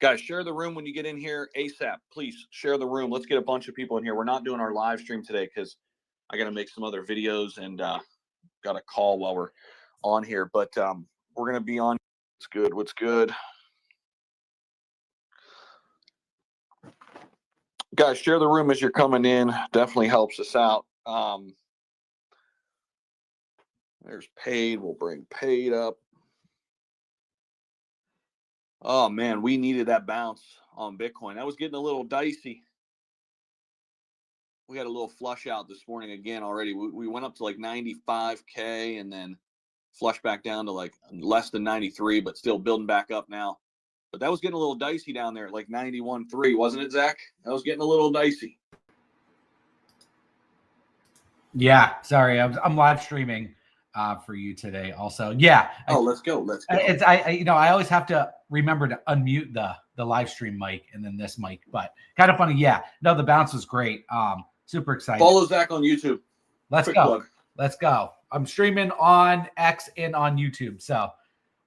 Guys, share the room when you get in here ASAP. Please share the room. Let's get a bunch of people in here. We're not doing our live stream today because I got to make some other videos and got a call while we're on here. But we're going to be on. What's good? What's good? Guys, share the room as you're coming in. Definitely helps us out. There's paid. We'll bring paid up. Oh, man, we needed that bounce on Bitcoin. That was getting a little dicey. We had a little flush out this morning again already. We went up to like 95K and then flushed back down to like less than 93, but still building back up now. But that was getting a little dicey down there at like 91.3, wasn't it, Zach? That was getting a little dicey. Yeah, sorry, I'm live streaming for you today. Also, yeah. Let's go. It's I always have to remember to unmute the live stream mic and then this mic, but kind of funny. Yeah, no, the bounce was great. Super excited. Follow Zach on YouTube. Let's go. Let's go. I'm streaming on X and on YouTube, so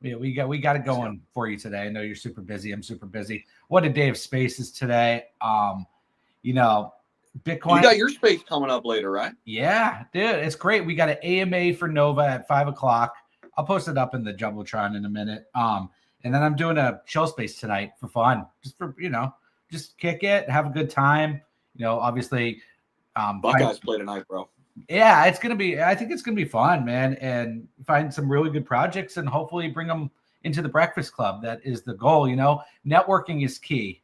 we got it going for you today. I know you're super busy. I'm super busy. What a day of spaces today. Bitcoin. You got your space coming up later, right? Yeah, dude, it's great. We got an AMA for Nova at 5:00. I'll post it up in the Jumbotron in a minute. And then I'm doing a chill space tonight for fun, just for just kick it, have a good time. Obviously, Buckeyes play tonight, bro. Yeah, I think it's gonna be fun, man, and find some really good projects and hopefully bring them into the Breakfast Club. That is the goal. Networking is key.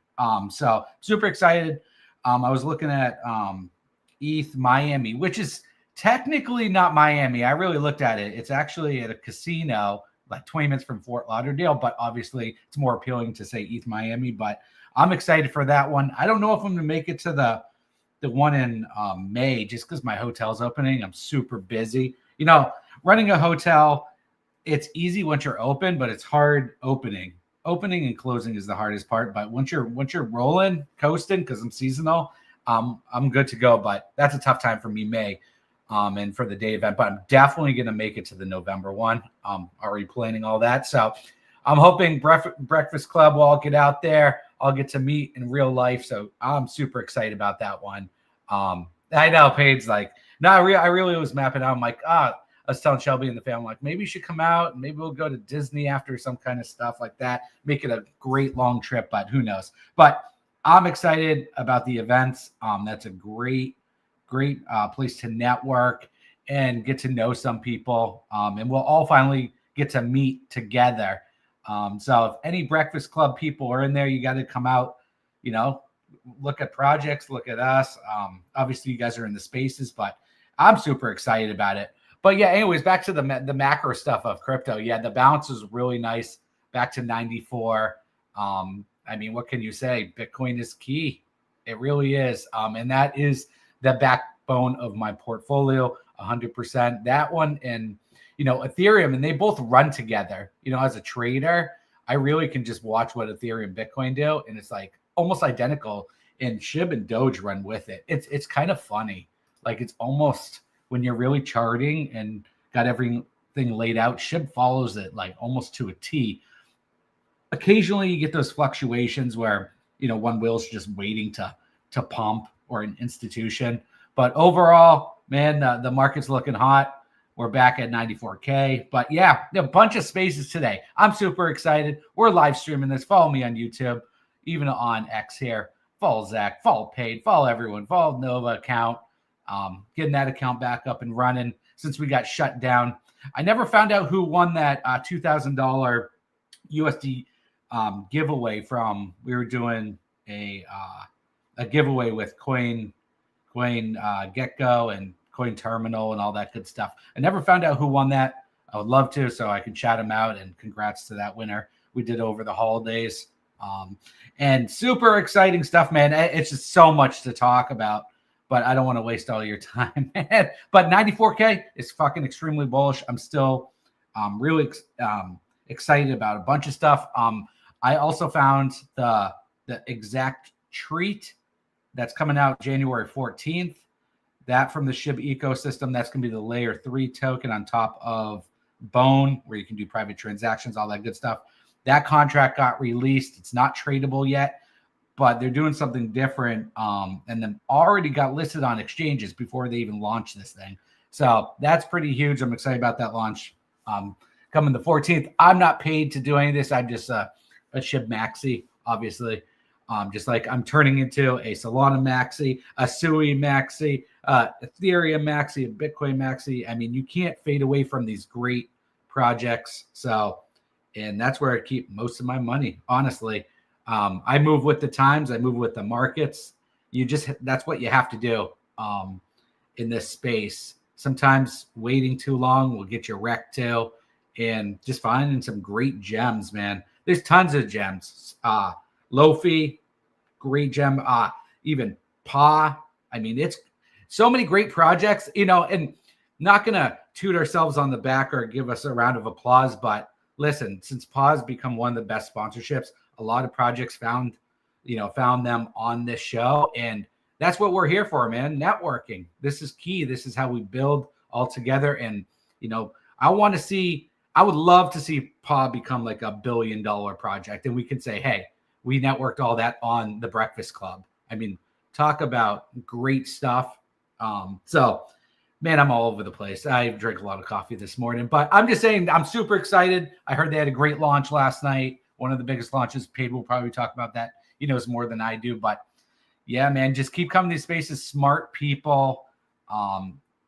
So super excited. I was looking at ETH Miami, which is technically not Miami. I really looked at it. It's actually at a casino like 20 minutes from Fort Lauderdale, but obviously it's more appealing to say ETH Miami. But I'm excited for that one. I don't know if I'm gonna make it to the one in May just because my hotel's opening. I'm super busy. Running a hotel, it's easy once you're open, but it's hard opening. Opening and closing is the hardest part. But once you're rolling, coasting, because I'm seasonal, I'm good to go. But that's a tough time for me, May, and for the day event. But I'm definitely going to make it to the November one. Already planning all that. So I'm hoping Breakfast Club will all get out there. I'll get to meet in real life. So I'm super excited about that one. I know Paige's like, no, I really was mapping out. I'm like, I was telling Shelby and the family, like, maybe you should come out and maybe we'll go to Disney after some kind of stuff like that. Make it a great long trip, but who knows? But I'm excited about the events. That's a great place to network and get to know some people. And we'll all finally get to meet together. So if any Breakfast Club people are in there, you got to come out, look at projects, look at us. Obviously you guys are in the spaces, but I'm super excited about it. But yeah, anyways, back to the macro stuff of crypto. Yeah, the bounce is really nice, back to 94. What can you say? Bitcoin is key. It really is. And that is the backbone of my portfolio, 100%. That one and, Ethereum, and they both run together. As a trader, I really can just watch what Ethereum and Bitcoin do, and it's like almost identical. And SHIB and Doge run with it. It's kind of funny. Like it's almost when you're really charting and got everything laid out, SHIB follows it like almost to a T. Occasionally you get those fluctuations where, one wheel's just waiting to pump or an institution. But overall, man, the market's looking hot. We're back at 94K. But yeah, a bunch of spaces today. I'm super excited. We're live streaming this. Follow me on YouTube, even on X here. Follow Zach, follow Paid, follow everyone, follow Nova account. Getting that account back up and running since we got shut down. I never found out who won that $2,000 USD giveaway from. We were doing a giveaway with Coin Getgo and Coin Terminal and all that good stuff. I never found out who won that. I would love to, so I can shout him out, and congrats to that winner. We did over the holidays. And super exciting stuff, man. It's just so much to talk about, but I don't want to waste all your time, man. But 94K is fucking extremely bullish. I'm still really excited about a bunch of stuff. I also found the exact treat that's coming out January 14th. That from the SHIB ecosystem, that's going to be the layer 3 token on top of Bone, where you can do private transactions, all that good stuff. that contract got released. It's not tradable yet, but they're doing something different. And then already got listed on exchanges before they even launched this thing. So that's pretty huge. I'm excited about that launch coming the 14th. I'm not paid to do any of this. I'm just a SHIB maxi, obviously. Just like I'm turning into a Solana maxi, a Sui maxi, Ethereum maxi, a Bitcoin maxi. I mean, you can't fade away from these great projects. So, and that's where I keep most of my money, honestly. I move with the times. I move with the markets. That's what you have to do in this space. Sometimes waiting too long will get you wrecked too. And just finding some great gems, man. There's tons of gems. Lofi, great gem. Even Pa. I mean, it's so many great projects, and not going to toot ourselves on the back or give us a round of applause. But listen, since Pa has become one of the best sponsorships, a lot of projects found them on this show. And that's what we're here for, man. Networking. This is key. This is how we build all together. And, I would love to see Pa become like $1 billion project. And we could say, hey, we networked all that on the Breakfast Club. I mean, talk about great stuff. So, man, I'm all over the place. I drank a lot of coffee this morning, but I'm just saying I'm super excited. I heard they had a great launch last night. One of the biggest launches. Paid will probably talk about that. He knows more than I do, but yeah, man, just keep coming to these spaces. Smart people,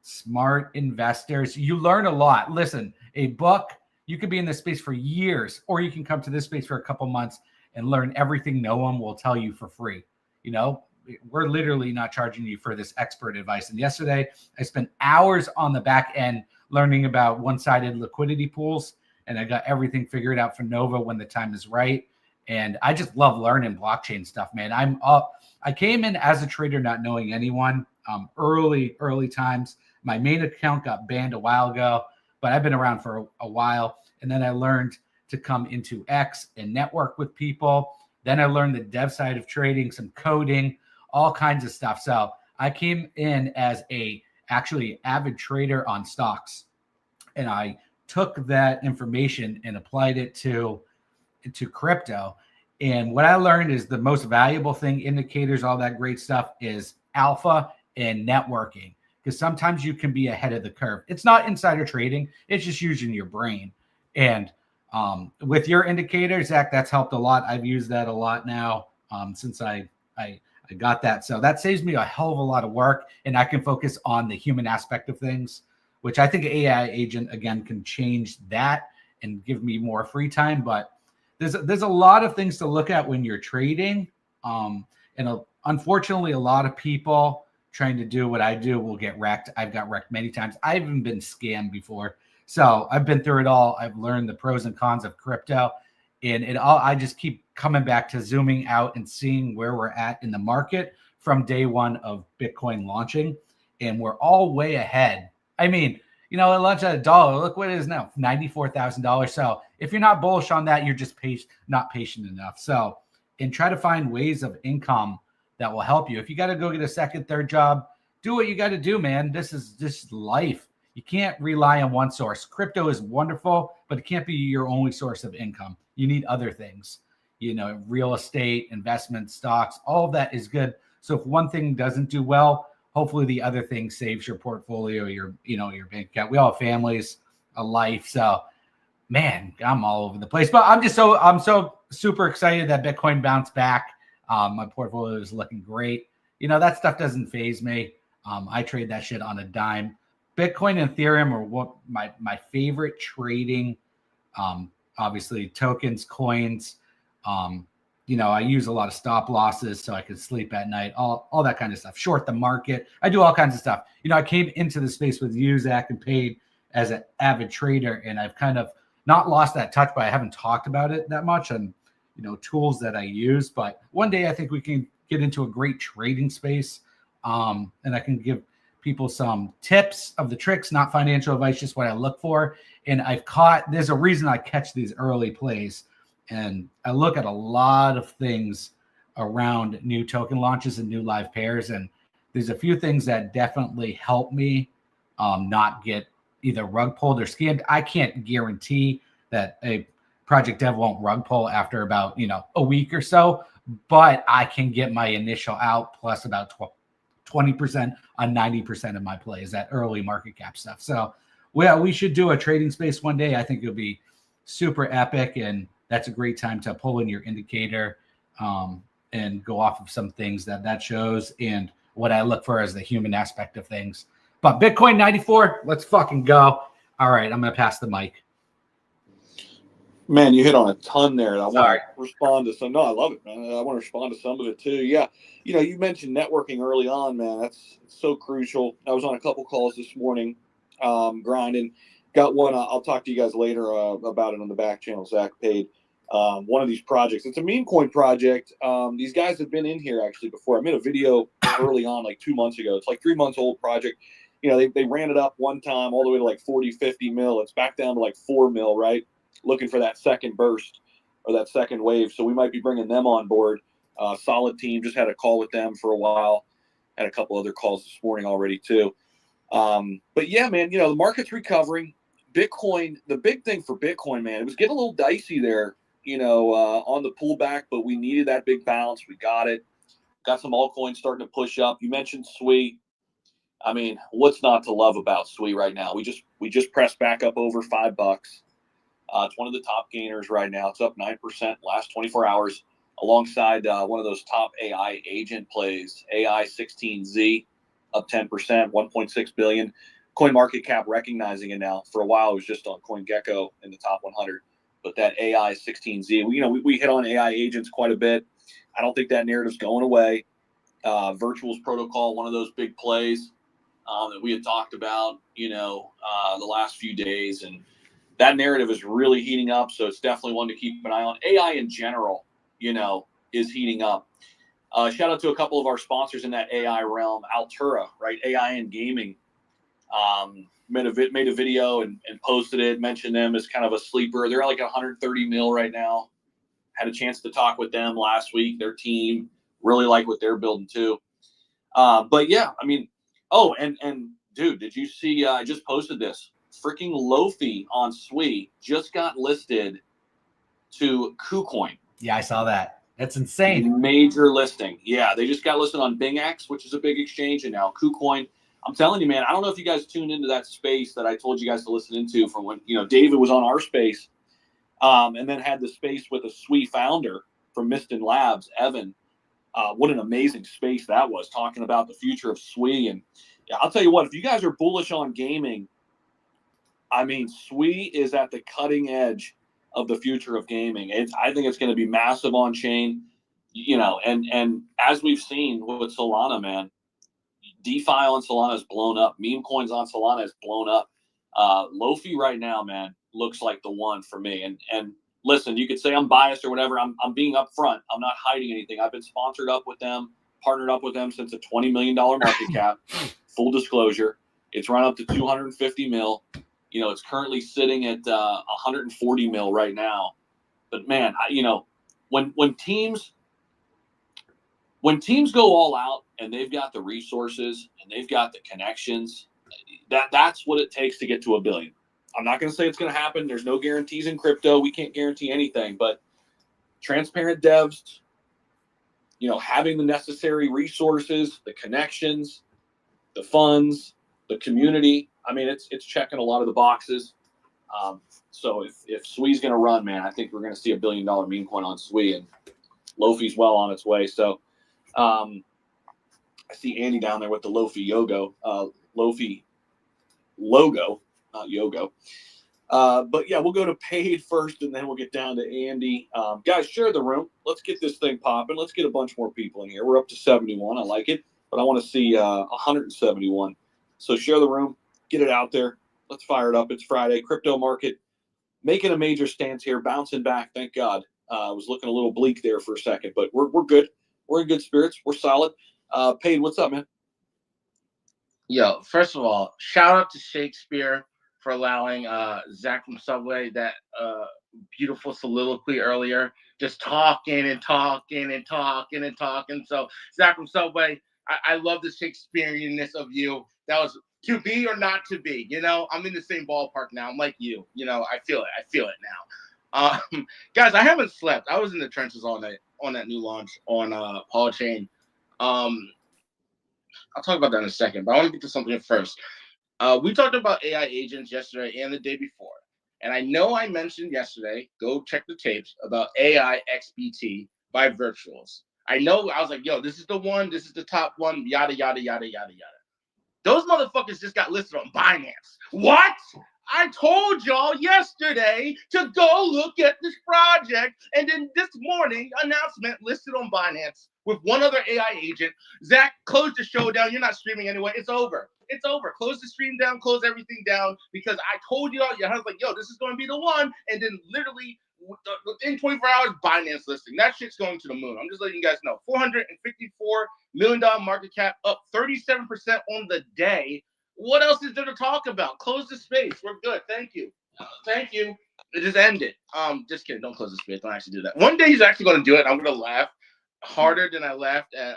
smart investors. You learn a lot. Listen, a book, you could be in this space for years, or you can come to this space for a couple months and learn everything no one will tell you for free. We're literally not charging you for this expert advice. And yesterday I spent hours on the back end learning about one-sided liquidity pools, and I got everything figured out for Nova when the time is right. And I just love learning blockchain stuff, man. I came in as a trader not knowing anyone. Early times. My main account got banned a while ago, but I've been around for a while. And then I learned to come into X and network with people. Then I learned the dev side of trading, some coding, all kinds of stuff. So I came in as actually avid trader on stocks, and I took that information and applied it to crypto. And what I learned is the most valuable thing, indicators, all that great stuff, is alpha and networking. Because sometimes you can be ahead of the curve. It's not insider trading. It's just using your brain. And with your indicators, Zach, that's helped a lot. I've used that a lot now since I got that. So that saves me a hell of a lot of work, and I can focus on the human aspect of things, which I think an AI agent, again, can change that and give me more free time. But there's a lot of things to look at when you're trading. Unfortunately, a lot of people trying to do what I do will get wrecked. I've got wrecked many times. I've even been scammed before. So I've been through it all. I've learned the pros and cons of crypto, and I just keep coming back to zooming out and seeing where we're at in the market from day one of Bitcoin launching. And we're all way ahead. I mean, it launched at $1. Look what it is now, $94,000. So if you're not bullish on that, you're just not patient enough. So, and try to find ways of income that will help you. If you got to go get a second, third job, do what you got to do, man. This is just life. You can't rely on one source. Crypto is wonderful, but it can't be your only source of income. You need other things, real estate, investments, stocks, all of that is good. So if one thing doesn't do well, hopefully the other thing saves your portfolio, your bank account. We all have families, a life. So man, I'm all over the place, but I'm so super excited that Bitcoin bounced back. My portfolio is looking great. That stuff doesn't faze me. I trade that shit on a dime. Bitcoin and Ethereum are what my favorite trading. Obviously tokens, coins. I use a lot of stop losses so I can sleep at night, all that kind of stuff. Short the market. I do all kinds of stuff. I came into the space with you, Zach, and paid as an avid trader, and I've kind of not lost that touch, but I haven't talked about it that much on, tools that I use. But one day I think we can get into a great trading space, and I can give people some tips of the tricks, not financial advice, just what I look for. And there's a reason I catch these early plays. And I look at a lot of things around new token launches and new live pairs. And there's a few things that definitely help me not get either rug pulled or scammed. I can't guarantee that a project dev won't rug pull after about, a week or so, but I can get my initial out plus about 20% on 90% of my plays, that early market cap stuff. So we should do a trading space one day. I think it'll be super epic, and that's a great time to pull in your indicator and go off of some things that shows and what I look for as the human aspect of things. But Bitcoin 94, let's fucking go. All right, I'm going to pass the mic. Man, you hit on a ton there. I want to respond to some. No, I love it, man. I want to respond to some of it too. Yeah. You mentioned networking early on, man. That's so crucial. I was on a couple calls this morning, grinding. Got one. I'll talk to you guys later about it on the back channel. Zach paid one of these projects. It's a meme coin project. These guys have been in here actually before. I made a video early on, like 2 months ago. It's like 3 months old project. They ran it up one time all the way to like 40, 50 mil. It's back down to like 4 mil, right? Looking for that second burst or that second wave. So we might be bringing them on board. Solid team. Just had a call with them for a while. Had a couple other calls this morning already too. But yeah, man, the market's recovering. Bitcoin, the big thing for Bitcoin, man, it was getting a little dicey there, on the pullback, but we needed that big bounce. We got it. Got some altcoins starting to push up. You mentioned SWI. I mean, what's not to love about SWI right now? We just pressed back up over $5. It's one of the top gainers right now. It's up 9% last 24 hours, alongside one of those top AI agent plays, AI16Z, up 10%, 1.6 billion. Coin market cap recognizing it now. For a while, it was just on CoinGecko in the top 100. But that AI16Z, we hit on AI agents quite a bit. I don't think that narrative's going away. Virtuals protocol, one of those big plays that we had talked about, the last few days, and that narrative is really heating up. So it's definitely one to keep an eye on. AI in general, is heating up. Shout out to a couple of our sponsors in that AI realm. Altura, right? AI in gaming. Made a video and posted it, mentioned them as kind of a sleeper. They're like 130 mil right now. Had a chance to talk with them last week. Their team really like what they're building too. But yeah, I mean, and dude, did you see, I just posted this. Freaking Lofi on SWI just got listed to KuCoin. Yeah, I saw that. That's insane. Major listing. Yeah, they just got listed on BingX, which is a big exchange, and now KuCoin. I'm telling you, man, I don't know if you guys tuned into that space that I told you guys to listen into from when, David was on our space, and then had the space with a SWI founder from Miston Labs, Evan. What an amazing space that was, talking about the future of SWI. And yeah, I'll tell you what, if you guys are bullish on gaming, I mean, SWI is at the cutting edge of the future of gaming. I think it's going to be massive on chain, and as we've seen with Solana, man, DeFi on Solana has blown up. Meme coins on Solana has blown up. Lofi right now, man, looks like the one for me. And listen, you could say I'm biased or whatever. I'm being upfront. I'm not hiding anything. I've been sponsored up with them, partnered up with them since a $20 million market cap. Full disclosure, it's run up to 250 mil. It's currently sitting at 140 mil right now. But man, when teams go all out and they've got the resources and they've got the connections, that's what it takes to get to $1 billion. I'm not going to say it's going to happen. There's no guarantees in crypto. We can't guarantee anything, but transparent devs, having the necessary resources, the connections, the funds, the community. I mean, it's checking a lot of the boxes. So if SWI's going to run, man, I think we're going to see $1 billion meme coin on SWI, and Lofi's well on its way. So I see Andy down there with the Lofi Lofi logo, not Yogo. But yeah, we'll go to paid first, and then we'll get down to Andy. Guys, share the room. Let's get this thing popping. Let's get a bunch more people in here. We're up to 71. I like it, but I want to see 171. So share the room. Get it out there. Let's fire it up. It's Friday. Crypto market making a major stance here, bouncing back. Thank God. I was looking a little bleak there for a second, but we're good. We're in good spirits. We're solid. Paid, what's up, man? Yo, first of all, shout out to Shakespeare for allowing Zach from Subway that beautiful soliloquy earlier, just talking and talking and talking and talking. So Zach from Subway, I love the Shakespeareanness of you. That was to be or not to be. I'm in the same ballpark now. I'm like you. I feel it. I feel it now. Guys, I haven't slept. I was in the trenches all night on that new launch on Paul Chain. I'll talk about that in a second, but I want to get to something first. We talked about AI agents yesterday and the day before. And I know I mentioned yesterday, go check the tapes, about AI XBT by Virtuals. I know I was like, yo, this is the one, this is the top one, yada, yada, yada, yada, yada. Those motherfuckers just got listed on Binance. What? I told y'all yesterday to go look at this project. And then this morning, announcement listed on Binance with one other AI agent. Zach, close the show down. You're not streaming anyway. It's over. It's over. Close the stream down. Close everything down because I told you all. I was like, yo, this is going to be the one. And then literally within 24 hours, Binance listing. That shit's going to the moon. I'm just letting you guys know. $454 million market cap, up 37% on the day. What else is there to talk about? Close the space. We're good. Thank you. Thank you. It just ended. Just kidding. Don't close the space. Don't actually do that. One day he's actually going to do it. I'm going to laugh harder than I laughed at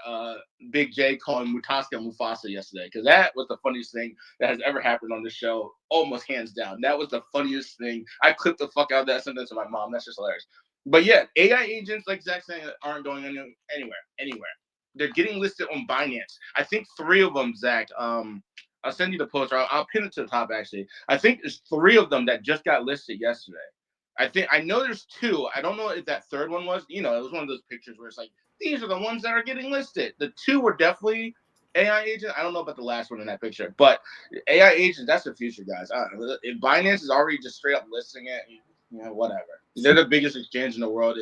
Big J calling Mutaska Mufasa yesterday, because that was the funniest thing that has ever happened on this show, almost hands down. That was the funniest thing. I clipped the fuck out of that, sent that to my mom. That's just hilarious. But yeah, AI agents, like Zach saying, aren't going anywhere. They're getting listed on Binance. I think 3 of them, Zach. I'll send you the post, or I'll pin it to the top, actually. I think there's 3 of them that just got listed yesterday. I know there's 2. I don't know if that 3rd one was. It was one of those pictures where it's like, these are the ones that are getting listed. The 2 were definitely AI agents. I don't know about the last one in that picture, but AI agents, that's the future, guys. If Binance is already just straight up listing it, whatever. They're the biggest exchange in the world.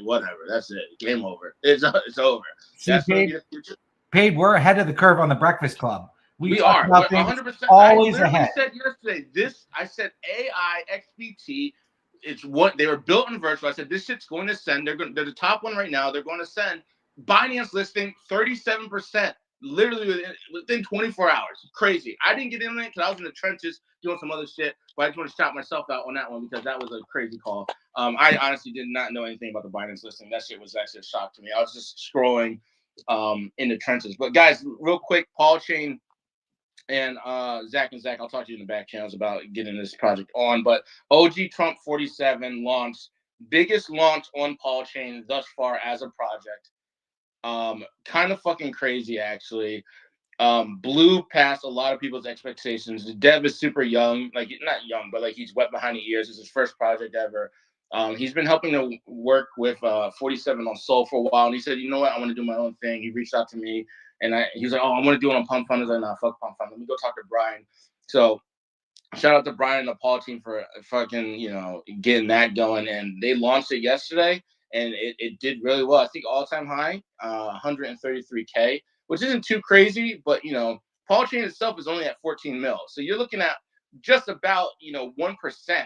Whatever. That's it. Game over. It's over. See, that's going to be the future. Paid, we're ahead of the curve on the Breakfast Club. We are 100%. Always I literally ahead. said yesterday. I said AI XBT. It's what they were built in virtual. I said this shit's going to send. They're the top one right now. They're going to send Binance listing 37%, literally within 24 hours. Crazy. I didn't get in it because I was in the trenches doing some other shit. But I just want to shout myself out on that one because that was a crazy call. I honestly did not know anything about the Binance listing. That shit was actually a shock to me. I was just scrolling in the trenches. But guys, real quick, Paul Chain and Zach, I'll talk to you in the back channels about getting this project on. But OG Trump 47 launched, biggest launch on Paul Chain thus far as a project. Kind of fucking crazy, actually. Blew past a lot of people's expectations. The dev is super young, like not young, but like he's wet behind the ears. It's his first project ever. He's been helping to work with 47 on Soul for a while, and he said, you know what, I want to do my own thing. He reached out to me. And he's like, oh, I want to do it on Pump Fund. I was like, nah, fuck Pump Fund. Let me go talk to Brian. So shout out to Brian and the Paul team for fucking, getting that going. And they launched it yesterday, and it did really well. I think all-time high, 133K, which isn't too crazy. But, Paul Chain itself is only at 14 mil. So you're looking at just about, 1%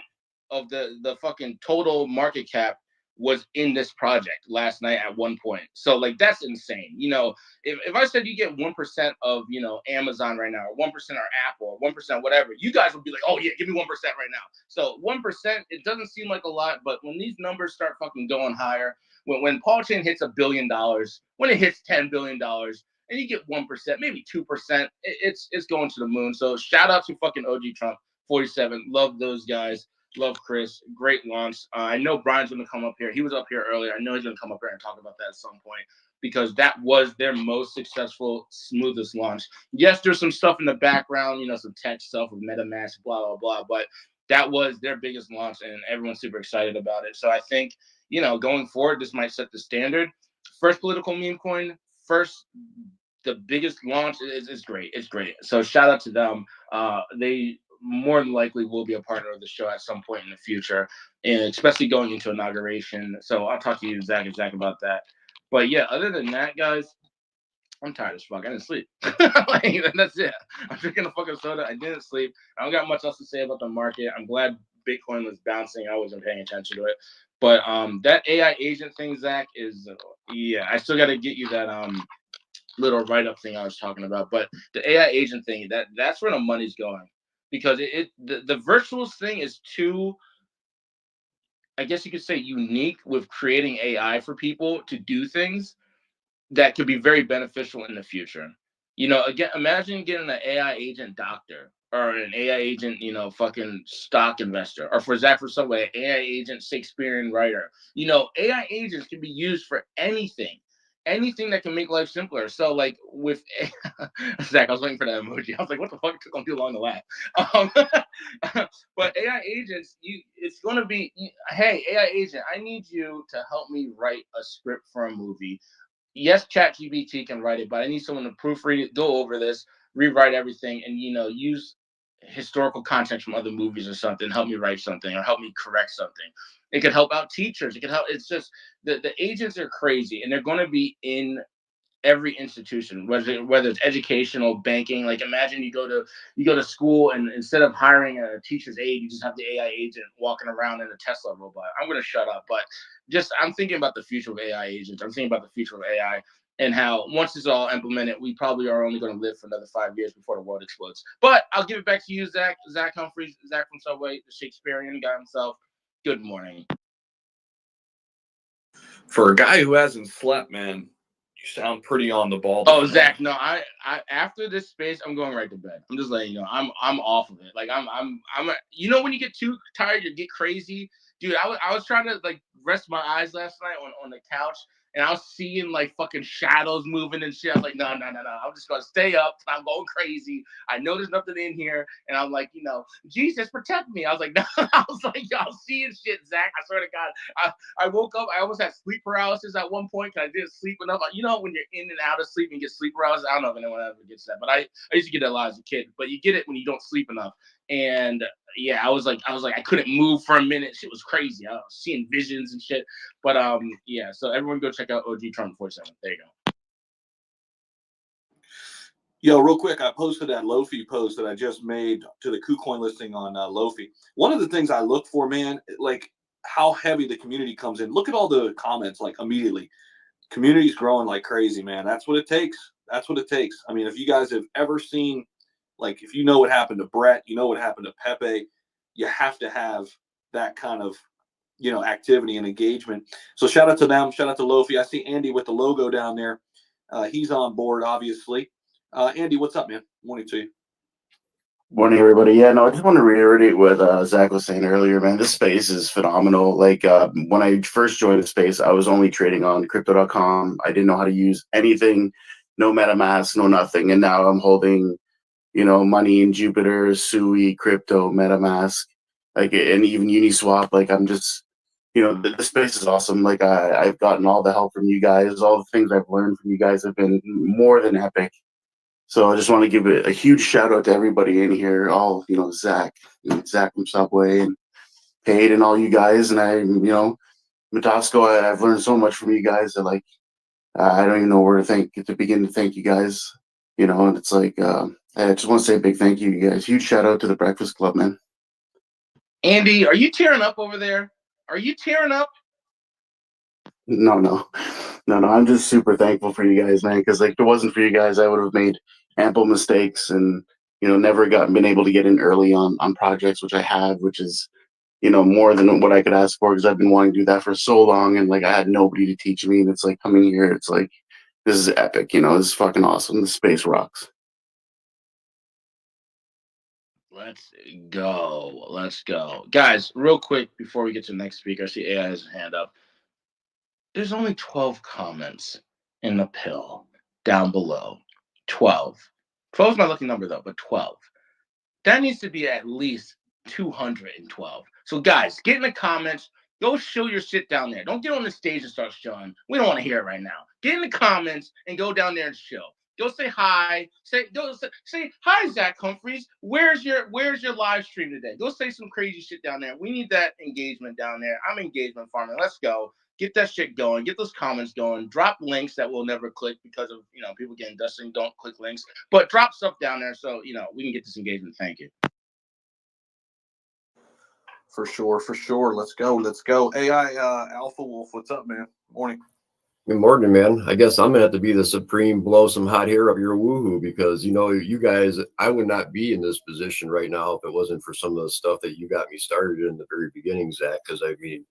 of the fucking total market cap was in this project last night at one point. So like that's insane. If I said you get 1% of Amazon right now, or 1% or Apple, or 1% whatever, you guys would be like, oh yeah, give me 1% right now. So 1%, it doesn't seem like a lot, but when these numbers start fucking going higher, when Paul Chain hits $1 billion, when it hits $10 billion, and you get 1%, maybe 2%, it's going to the moon. So shout out to fucking OG Trump 47. Love those guys. Love Chris. Great launch. I know Brian's going to come up here. He was up here earlier. I know he's going to come up here and talk about that at some point because that was their most successful, smoothest launch. Yes, there's some stuff in the background, some tech stuff with MetaMask, blah, blah, blah. But that was their biggest launch, and everyone's super excited about it. So I think, going forward, this might set the standard. First political meme coin, the biggest launch is great. It's great. So shout out to them. They more than likely will be a partner of the show at some point in the future, and especially going into inauguration. So I'll talk to you, Zach about that. But yeah, other than that, guys, I'm tired as fuck. I didn't sleep. That's it. I'm drinking a fucking soda. I didn't sleep. I don't got much else to say about the market. I'm glad Bitcoin was bouncing. I wasn't paying attention to it. But that AI agent thing, Zach, is I still got to get you that little write-up thing I was talking about. But the AI agent thing, that's where the money's going. Because the virtuals thing is too, I guess you could say, unique with creating AI for people to do things that could be very beneficial in the future. Again, imagine getting an AI agent doctor or an AI agent, fucking stock investor, or for Zach from Subway, AI agent, Shakespearean writer. AI agents can be used for anything that can make life simpler. So like with Zach, I was waiting for that emoji. I was like, what the fuck, it took on too long to laugh. Um, but AI agents, it's going to be, hey, AI agent, I need you to help me write a script for a movie. Yes, ChatGPT can write it, but I need someone to proofread it, go over this, rewrite everything, and use historical context from other movies or something. Help me write something or help me correct something. It could help out teachers. It could help. It's just the agents are crazy, and they're going to be in every institution, whether it's educational, banking. Like imagine you go to school, and instead of hiring a teacher's aide, you just have the AI agent walking around in a Tesla robot. I'm going to shut up, but I'm thinking about the future of AI agents. I'm thinking about the future of AI and how once it's all implemented, we probably are only going to live for another 5 years before the world explodes. But I'll give it back to you, Zach Humphreys, Zach from Subway, the Shakespearean guy himself. Good morning. For a guy who hasn't slept, man, you sound pretty on the ball. Oh, Zach, no, I after this space, I'm going right to bed. I'm just letting you know, I'm off of it. Like when you get too tired, you get crazy, dude. I was trying to like rest my eyes last night on the couch, and I was seeing like fucking shadows moving and shit. I was like, no, I'm just gonna stay up. I'm going crazy. I know there's nothing in here, and I'm like, Jesus protect me. I was like, no, I was like, y'all seeing shit, Zach. I swear to God, I woke up. I almost had sleep paralysis at one point because I didn't sleep enough. When you're in and out of sleep and get sleep paralysis, I don't know if anyone ever gets that, but I used to get that a lot as a kid. But you get it when you don't sleep enough. And yeah, I was like, I couldn't move for a minute. Shit was crazy. I was seeing visions and shit. But yeah. So everyone go check out OG Trump 47. There you go. Yo, real quick, I posted that Lofi post that I just made to the KuCoin listing on Lofi. One of the things I look for, man, like how heavy the community comes in. Look at all the comments, like immediately. Community's growing like crazy, man. That's what it takes. That's what it takes. I mean, if you guys have ever seen, like, if you know what happened to Brett, you know what happened to Pepe, you have to have that kind of, activity and engagement. So shout out to them. Shout out to Lofi. I see Andy with the logo down there. He's on board, obviously. Andy, what's up, man? Morning to you. Morning, everybody. Yeah, no, I just want to reiterate what Zach was saying earlier, man. This space is phenomenal. Like when I first joined the space, I was only trading on crypto.com. I didn't know how to use anything, no MetaMask, no nothing. And now I'm holding, money in Jupiter, Sui, crypto, MetaMask, like, and even Uniswap. Like I'm just, the space is awesome. Like I've gotten all the help from you guys. All the things I've learned from you guys have been more than epic. So I just want to give a huge shout out to everybody in here, all, Zach from Subway and Paid and all you guys. And Matasco, I've learned so much from you guys that I don't even know where to begin to thank you guys, and it's like, I just want to say a big thank you, you guys. Huge shout out to the Breakfast Club, man. Andy, are you tearing up over there? Are you tearing up? No. I'm just super thankful for you guys, man. Because if it wasn't for you guys, I would have made ample mistakes and never been able to get in early on projects, which I have, which is more than what I could ask for because I've been wanting to do that for so long, and I had nobody to teach me. And it's like coming here, it's like this is epic. This is fucking awesome. The space rocks. Let's go, guys. Real quick before we get to the next speaker, I see AI has a hand up. There's only 12 comments in the pill down below. 12. 12 is my lucky number though, but 12. That needs to be at least 212. So guys, get in the comments. Go show your shit down there. Don't get on the stage and start showing. We don't want to hear it right now. Get in the comments and go down there and show. Go say hi. Say hi, Zach Humphreys. Where's your live stream today? Go say some crazy shit down there. We need that engagement down there. I'm engagement farming. Let's go. Get that shit going. Get those comments going. Drop links that we'll never click because of people getting dusting. Don't click links, but drop stuff down there so we can get this engagement. Thank you. For sure. Let's go. AI Alpha Wolf, what's up, man? Morning. Good morning, man. I guess I'm gonna have to be the supreme blow some hot hair up your woohoo because you guys, I would not be in this position right now if it wasn't for some of the stuff that you got me started in the very beginning, Zach. Because I mean,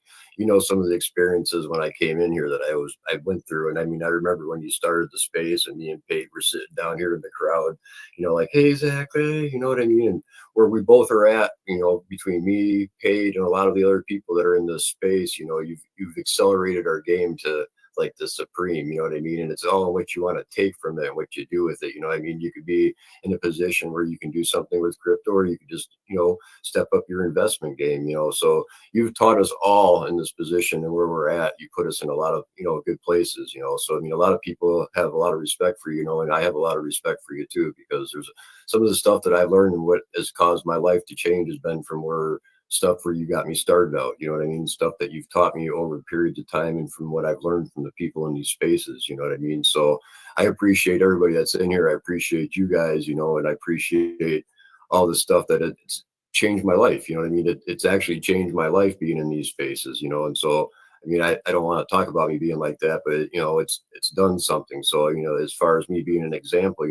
some of the experiences when I came in here that I went through, and I mean, I remember when you started the space and me and Paige were sitting down here in the crowd, like, hey Zach, hey, you know what I mean, and where we both are at, between me, Paige, and a lot of the other people that are in this space, you've accelerated our game to like the supreme, you know what I mean? And it's all what you want to take from it and what you do with it. You know what I mean? You could be in a position where you can do something with crypto, or you could just, step up your investment game, So you've taught us all in this position and where we're at. You put us in a lot of, good places, So, I mean, a lot of people have a lot of respect for you, and I have a lot of respect for you too, because there's some of the stuff that I've learned and what has caused my life to change has been from stuff where you got me started out, you know what I mean? Stuff that you've taught me over periods of time and from what I've learned from the people in these spaces, you know what I mean? So I appreciate everybody that's in here. I appreciate you guys, and I appreciate all the stuff that it's changed my life. You know what I mean? It's actually changed my life being in these spaces, and so I mean, I don't want to talk about me being like that, but it's done something. So, as far as me being an example,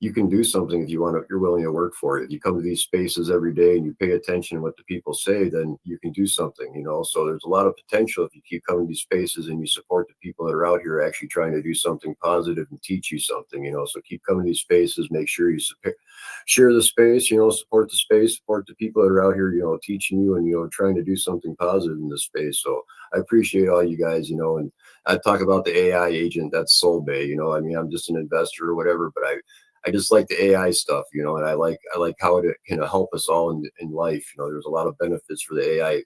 you can do something if you want to, you're willing to work for it. If you come to these spaces every day and you pay attention to what the people say, then you can do something, So there's a lot of potential if you keep coming to these spaces and you support the people that are out here actually trying to do something positive and teach you something, So keep coming to these spaces, make sure you share the space, support the space, support the people that are out here, teaching you and, trying to do something positive in this space. So I appreciate all you guys, and I talk about the AI agent, that's Soul Bay, I mean, I'm just an investor or whatever, but I just like the AI stuff, and I like how it can help us all in life. There's a lot of benefits for the AI,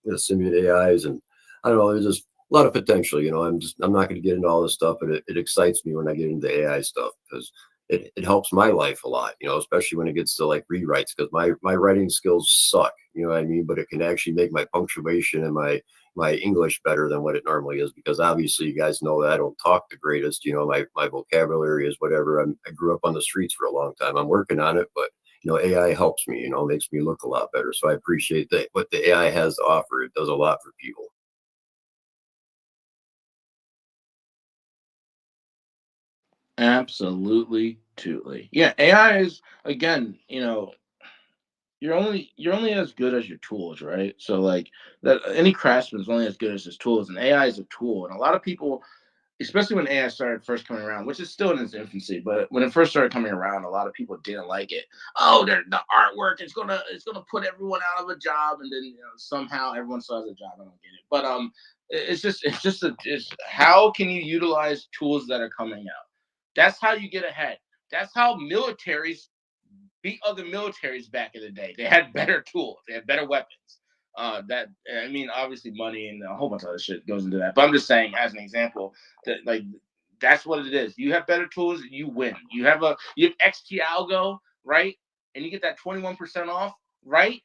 the simulated AIs, and I don't know, there's just a lot of potential. I'm not going to get into all this stuff, but it excites me when I get into AI stuff because it helps my life a lot, especially when it gets to like rewrites because my writing skills suck, you know what I mean? But it can actually make my punctuation and my English better than what it normally is because obviously you guys know that I don't talk the greatest, my vocabulary is whatever. I grew up on the streets for a long time. I'm working on it, but AI helps me, makes me look a lot better. So I appreciate that what the AI has to offer. It does a lot for people. Absolutely, totally. Yeah, AI is again, you're only as good as your tools, right? So like that any craftsman is only as good as his tools, and AI is a tool. And a lot of people, especially when AI started first coming around, which is still in its infancy, but when it first started coming around, a lot of people didn't like it. Oh, the artwork is gonna put everyone out of a job, and then somehow everyone still has a job. I don't get it, but it's how can you utilize tools that are coming out? That's how you get ahead. That's how militaries beat other militaries back in the day. They had better tools. They had better weapons. That I mean, obviously, money and a whole bunch of other shit goes into that. But I'm just saying, as an example, that like that's what it is. You have better tools, you win. You have XT algo, right? And you get that 21% off, right?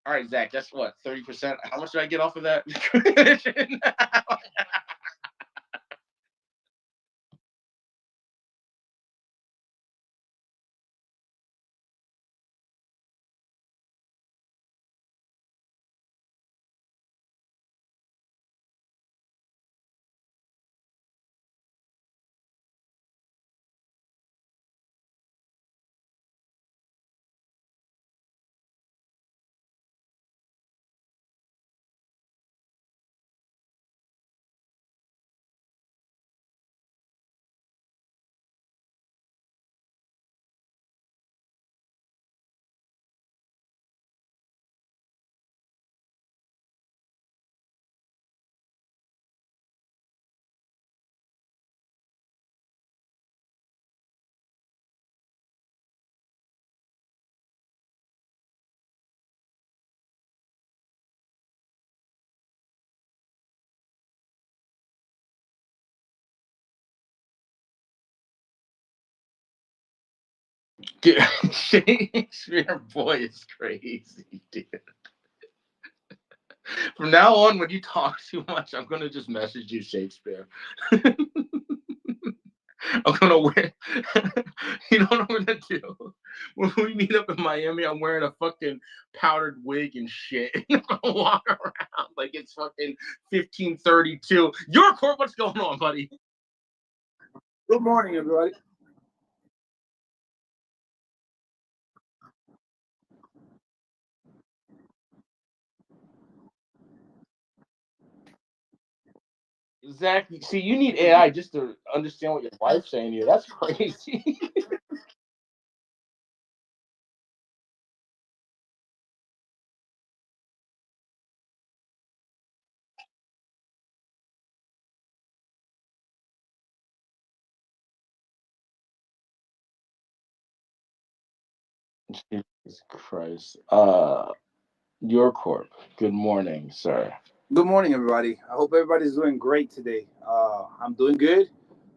All right, Zach, that's what 30%. How much do I get off of that? Dude, Shakespeare boy is crazy, dude. From now on, when you talk too much, I'm gonna just message you Shakespeare. I'm gonna wear. You know what I'm gonna do? when we meet up in Miami, I'm wearing a fucking powdered wig and shit. I'm gonna walk around like it's fucking 1532. Your court, what's going on, buddy? Good morning, everybody. Zach, see, you need AI just to understand what your wife's saying to you. That's crazy. Jesus Christ. Your corp. Good morning, sir. Good morning, everybody. I hope everybody's doing great today. I'm doing good.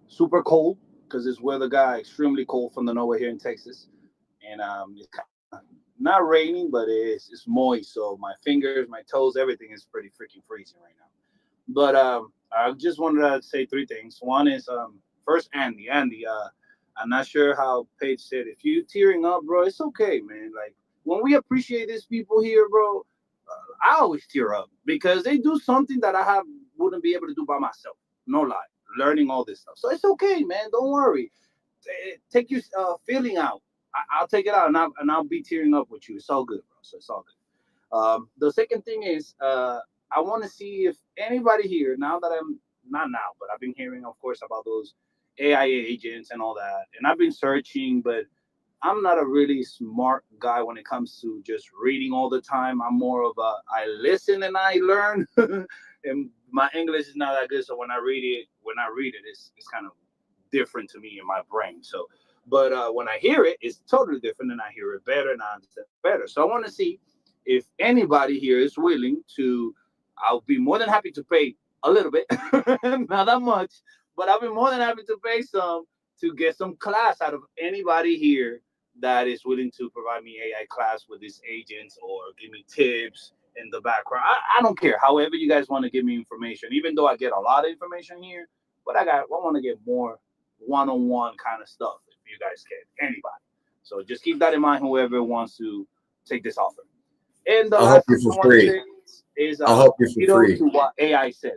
Super cold because this weather got extremely cold from the nowhere here in Texas, and it's not raining, but it's moist. So my fingers, my toes, everything is pretty freaking freezing right now. But I just wanted to say three things. One is first, Andy. Andy, I'm not sure how Paige said. If you tearing up, bro, it's okay, man. Like when we appreciate these people here, bro, I always tear up because they do something that wouldn't be able to do by myself. No lie, learning all this stuff. So it's okay, man. Don't worry. Take your feeling out. I'll take it out and I'll be tearing up with you. It's all good, bro. So it's all good. The second thing is I want to see if anybody here, now that I'm not now, but I've been hearing, of course, about those AI agents and all that, and I've been searching, but I'm not a really smart guy when it comes to just reading all the time. I'm more of a I listen and I learn, and my English is not that good, so when I read it, it's kind of different to me in my brain. So, but when I hear it, it's totally different, and I hear it better and I understand it better. So I want to see if anybody here is willing to. I'll be more than happy to pay a little bit, not that much, but I'll be more than happy to pay some to get some class out of anybody here that is willing to provide me AI class with these agents or give me tips in the background. I don't care. However, you guys want to give me information, even though I get a lot of information here, but I want to get more one-on-one kind of stuff if you guys can, anybody. So just keep that in mind, whoever wants to take this offer. And the I'll help last you thing I for want to free. say is I'll help you for kudos free. to what AI said.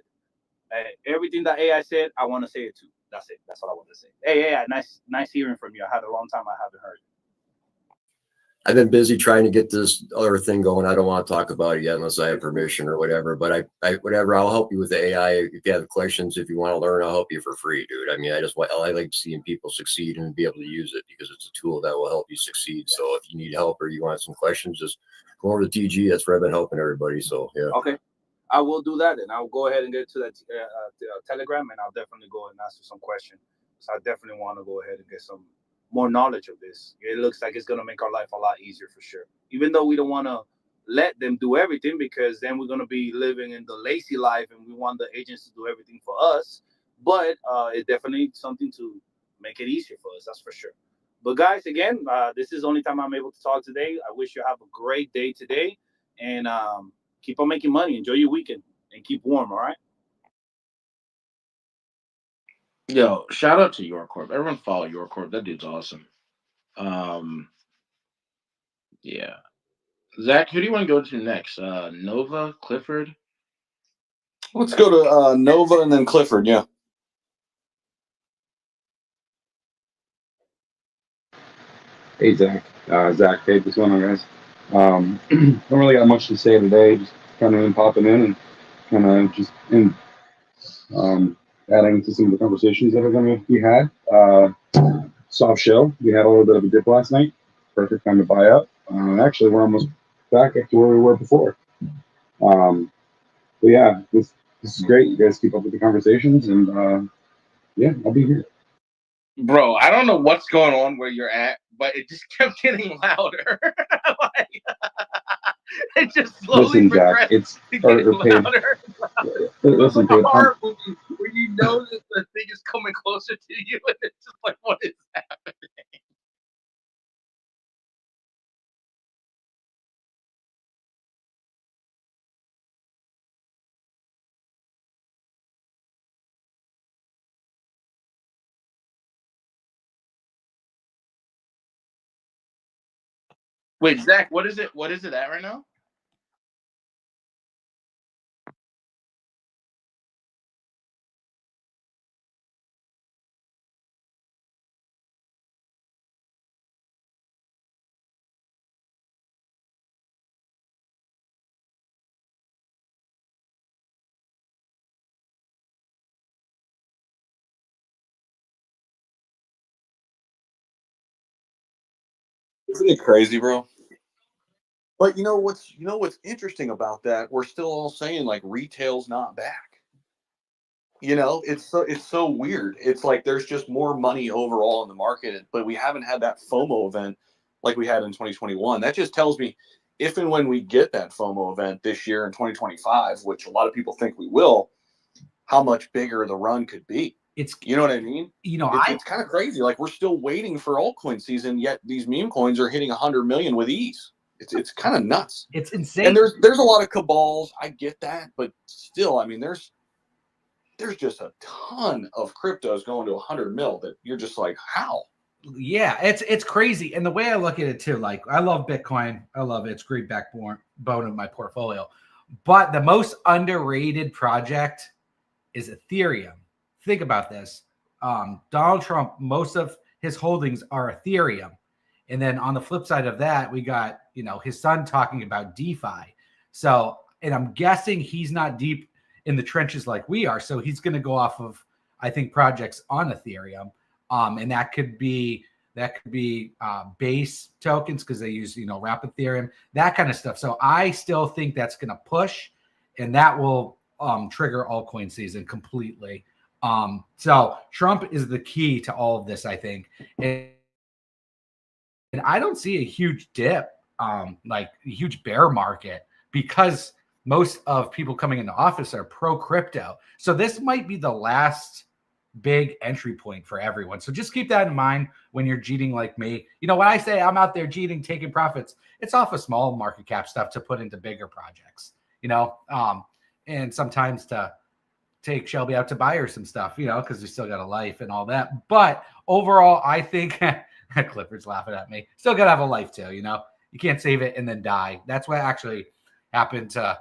Everything that AI said, I want to say it too. That's it. That's all I want to say. Hey, AI, nice hearing from you. I had a long time I haven't heard. I've been busy trying to get this other thing going. I don't want to talk about it yet unless I have permission or whatever. But whatever, I'll help you with the AI. If you have questions, if you want to learn, I'll help you for free, dude. I mean, I like seeing people succeed and be able to use it because it's a tool that will help you succeed. So if you need help or you want some questions, just go over to TG. That's where I've been helping everybody. So yeah. Okay. I will do that, and I'll go ahead and get to that Telegram, and I'll definitely go and answer some questions. So I definitely want to go ahead and get some more knowledge of this. It looks like it's going to make our life a lot easier for sure. Even though we don't want to let them do everything, because then we're going to be living in the lazy life, and we want the agents to do everything for us. But it's definitely something to make it easier for us. That's for sure. But guys, again, this is the only time I'm able to talk today. I wish you have a great day today, and keep on making money. Enjoy your weekend and keep warm. All right. Yo, shout out to Your Corp. Everyone follow Your Corp. That dude's awesome. Um, yeah. Zach, who do you want to go to next? Nova, Clifford? Let's go to Nova and then Clifford. Yeah. Hey Zach, hey, what's going on, guys? Don't really got much to say today. Just kind of been popping in and kind of just adding to some of the conversations that are going to be had. Soft shell. We had a little bit of a dip last night. Perfect time to buy up. Actually, we're almost back up to where we were before. But yeah, this is great. You guys keep up with the conversations, and yeah, I'll be here. Bro, I don't know what's going on where you're at, but it just kept getting louder. Like, it just slowly Listen, Jack, progressed it's to getting Paige. louder. Listen, It's like Paige, a horror movie where you know that the thing is coming closer to you, and it's just like, what is happening? Wait, Zach, what is it? What is it at right now? Isn't it crazy, bro? But what's interesting about that? We're still all saying like retail's not back. It's so weird. It's like there's just more money overall in the market, but we haven't had that FOMO event like we had in 2021. That just tells me if and when we get that FOMO event this year in 2025, which a lot of people think we will, how much bigger the run could be. You know what I mean? It's kind of crazy. Like we're still waiting for altcoin season, yet these meme coins are hitting 100 million with ease. It's kind of nuts. It's insane. And there's a lot of cabals. I get that, but still, I mean, there's just a ton of cryptos going to 100 mil that you're just like, how? Yeah, it's crazy. And the way I look at it too, like I love Bitcoin. I love it. It's great backbone of my portfolio. But the most underrated project is Ethereum. Think about this. Donald Trump, most of his holdings are Ethereum. And then on the flip side of that, we got, his son talking about DeFi. So, and I'm guessing he's not deep in the trenches like we are. So he's going to go off of, I think, projects on Ethereum. And that could be base tokens because they use, Wrap Ethereum, that kind of stuff. So I still think that's going to push, and that will trigger altcoin season completely. So Trump is the key to all of this, I think. And I don't see a huge dip, like a huge bear market, because most of people coming into office are pro crypto. So this might be the last big entry point for everyone. So just keep that in mind when you're cheating like me. When I say I'm out there cheating, taking profits, it's off of small market cap stuff to put into bigger projects, and sometimes to take Shelby out to buy her some stuff, because we still got a life and all that. But overall, I think Clifford's laughing at me. Still got to have a life too, You can't save it and then die. That's what actually happened to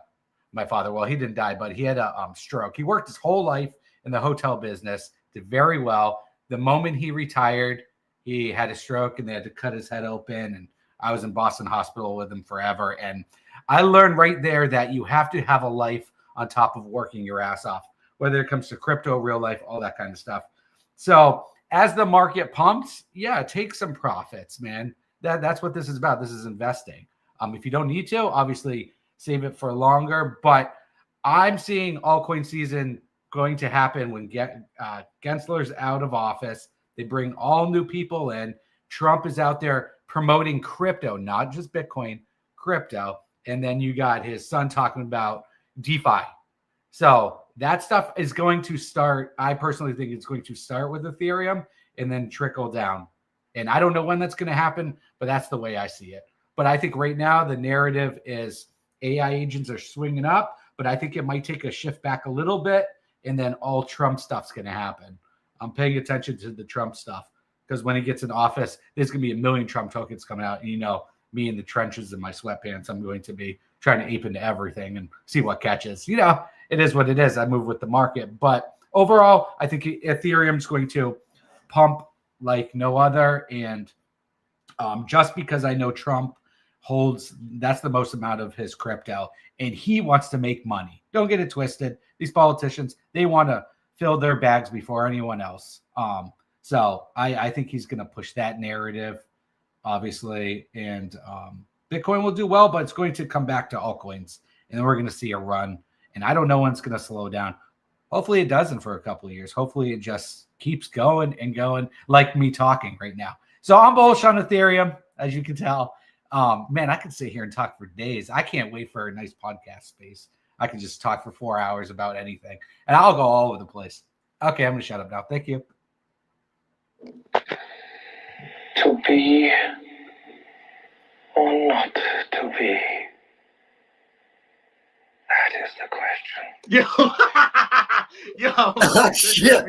my father. Well, he didn't die, but he had a stroke. He worked his whole life in the hotel business, did very well. The moment he retired, he had a stroke and they had to cut his head open. And I was in Boston Hospital with him forever. And I learned right there that you have to have a life on top of working your ass off, whether it comes to crypto, real life, all that kind of stuff. So as the market pumps, take some profits, man. That's what this is about. This is investing. If you don't need to, obviously save it for longer. But I'm seeing altcoin season going to happen when Gensler's out of office. They bring all new people in. Trump is out there promoting crypto, not just Bitcoin, crypto. And then you got his son talking about DeFi. So that stuff is going to start. I personally think it's going to start with Ethereum and then trickle down. And I don't know when that's going to happen, but that's the way I see it. But I think right now the narrative is AI agents are swinging up, but I think it might take a shift back a little bit, and then all Trump stuff's going to happen. I'm paying attention to the Trump stuff because when he gets in office, there's going to be a million Trump tokens coming out. And me in the trenches in my sweatpants, I'm going to be trying to ape into everything and see what catches. It is what it is. I move with the market. But overall, I think Ethereum is going to pump like no other. And just because I know Trump holds, that's the most amount of his crypto, and he wants to make money. Don't get it twisted. These politicians, they want to fill their bags before anyone else. So I think he's going to push that narrative, obviously. And Bitcoin will do well, but it's going to come back to altcoins, and then we're going to see a run. And I don't know when it's going to slow down. Hopefully it doesn't for a couple of years. Hopefully it just keeps going and going, like me talking right now. So I'm bullish on Ethereum, as you can tell. Man, I could sit here and talk for days. I can't wait for a nice podcast space. I can just talk for 4 hours about anything, and I'll go all over the place. Okay, I'm going to shut up now. Thank you. To be or not to be? That is the question. Yo, Shit.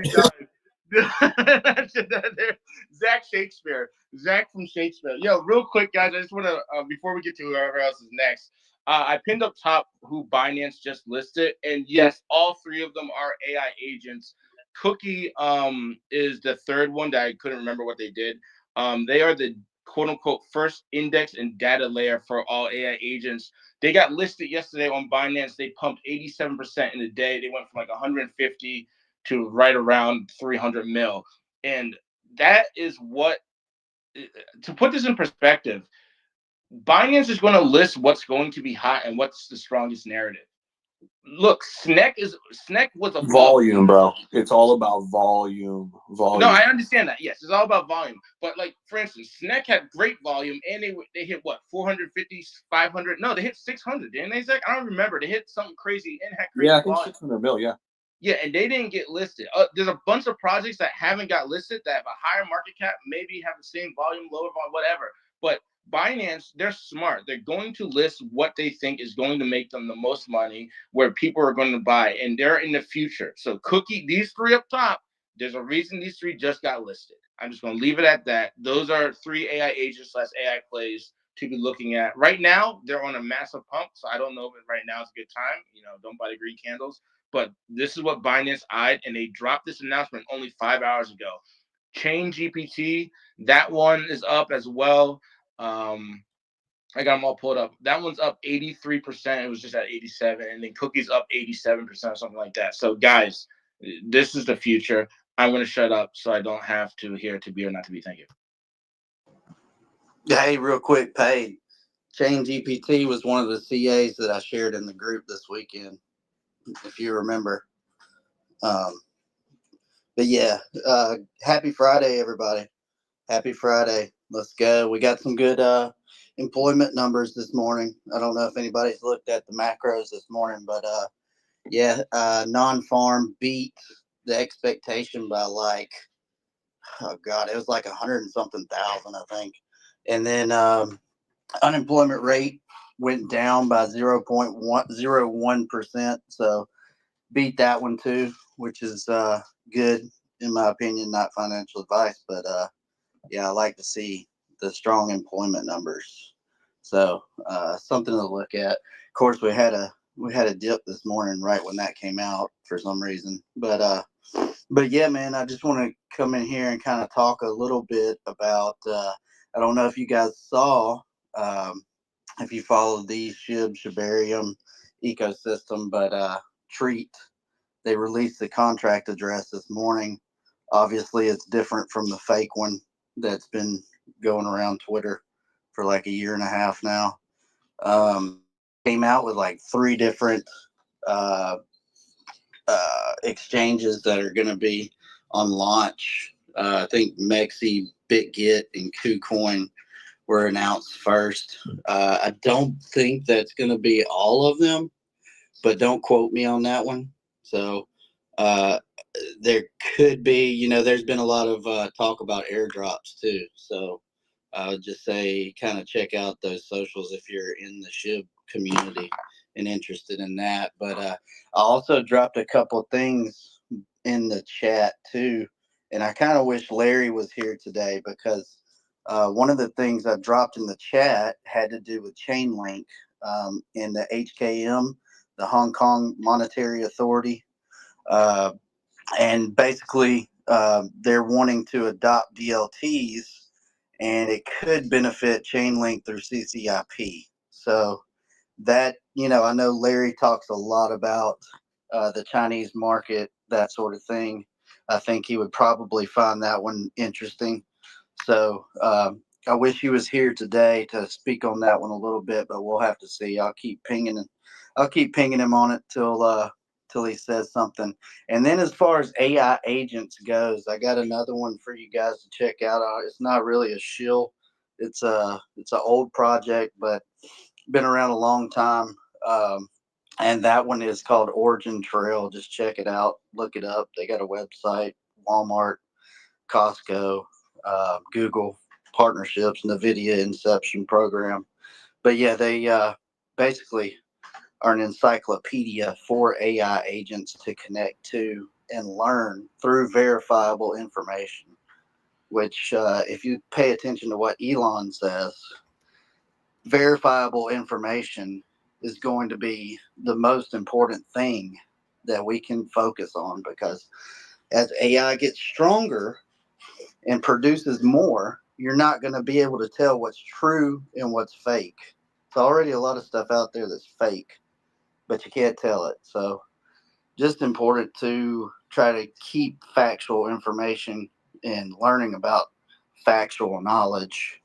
Zach Shakespeare. Zach from Shakespeare. Yo, real quick, guys, I just want to, before we get to whoever else is next, I pinned up top who Binance just listed. And yes, all three of them are AI agents. Cookie is the third one that I couldn't remember what they did. They are the quote unquote first index and data layer for all AI agents. They got listed yesterday on Binance. They pumped 87% in a day. They went from like 150 to right around 300 mil. And that is what, to put this in perspective, Binance is going to list what's going to be hot and what's the strongest narrative. Look, Sneck was a volume, bro. It's all about volume. No, I understand that. Yes, it's all about volume. But like, for instance, Sneck had great volume, and they hit what, 450, 500? No, they hit 600, didn't they, Zach? I don't remember. They hit something crazy and had crazy I think volume. 600 mil. Yeah. Yeah, and they didn't get listed. There's a bunch of projects that haven't got listed that have a higher market cap, maybe have the same volume, lower volume, whatever. But Binance, they're smart. They're going to list what they think is going to make them the most money, where people are going to buy, and they're in the future. So Cookie, these three up top, there's a reason these three just got listed. I'm just going to leave it at that. Those are three AI agents / AI plays to be looking at. Right now, they're on a massive pump, so I don't know if right now is a good time. Don't buy the green candles. But this is what Binance eyed, and they dropped this announcement only 5 hours ago. Chain GPT, that one is up as well. I got them all pulled up. That one's up 83%. It was just at 87, and then Cookie's up 87% or something like that. So, guys, this is the future. I'm going to shut up so I don't have to hear to be or not to be. Thank you. Hey, real quick, Paige. Chain GPT was one of the CAs that I shared in the group this weekend, if you remember. But yeah, happy Friday, everybody. Happy Friday. Let's go. We got some good employment numbers this morning. I don't know if anybody's looked at the macros this morning, but non-farm beat the expectation by like, oh God, it was like 100 and something thousand, I think. And then unemployment rate went down by 0.01%. So beat that one too, which is good in my opinion. Not financial advice, but yeah, I like to see the strong employment numbers. So something to look at. Of course, we had a dip this morning right when that came out for some reason. But yeah, man, I just want to come in here and kind of talk a little bit about. I don't know if you guys saw, if you follow the Shibarium ecosystem, but Treat, they released the contract address this morning. Obviously, it's different from the fake one that's been going around Twitter for like a year and a half now. Came out with like 3 different exchanges that are going to be on launch. I think Mexi, BitGet, and KuCoin were announced first. I don't think that's going to be all of them, but don't quote me on that one. So there could be, there's been a lot of talk about airdrops too. So I would just say kind of check out those socials if you're in the SHIB community and interested in that. But I also dropped a couple things in the chat too. And I kind of wish Larry was here today, because one of the things I dropped in the chat had to do with Chainlink in the HKM, the Hong Kong Monetary Authority. And basically, they're wanting to adopt DLTs, and it could benefit Chainlink through CCIP. So that, I know Larry talks a lot about the Chinese market, that sort of thing. I think he would probably find that one interesting. So I wish he was here today to speak on that one a little bit, but we'll have to see. I'll keep pinging him on it till he says something. And then as far as AI agents goes, I got another one for you guys to check out. It's not really a shill. It's an old project, but been around a long time. And that one is called Origin Trail. Just check it out. Look it up. They got a website, Walmart, Costco, Google partnerships, NVIDIA Inception program. But yeah, they basically are an encyclopedia for AI agents to connect to and learn through verifiable information, which if you pay attention to what Elon says, verifiable information is going to be the most important thing that we can focus on, because as AI gets stronger and produces more, you're not going to be able to tell what's true and what's fake. It's already a lot of stuff out there that's fake, but you can't tell it. So just important to try to keep factual information and learning about factual knowledge.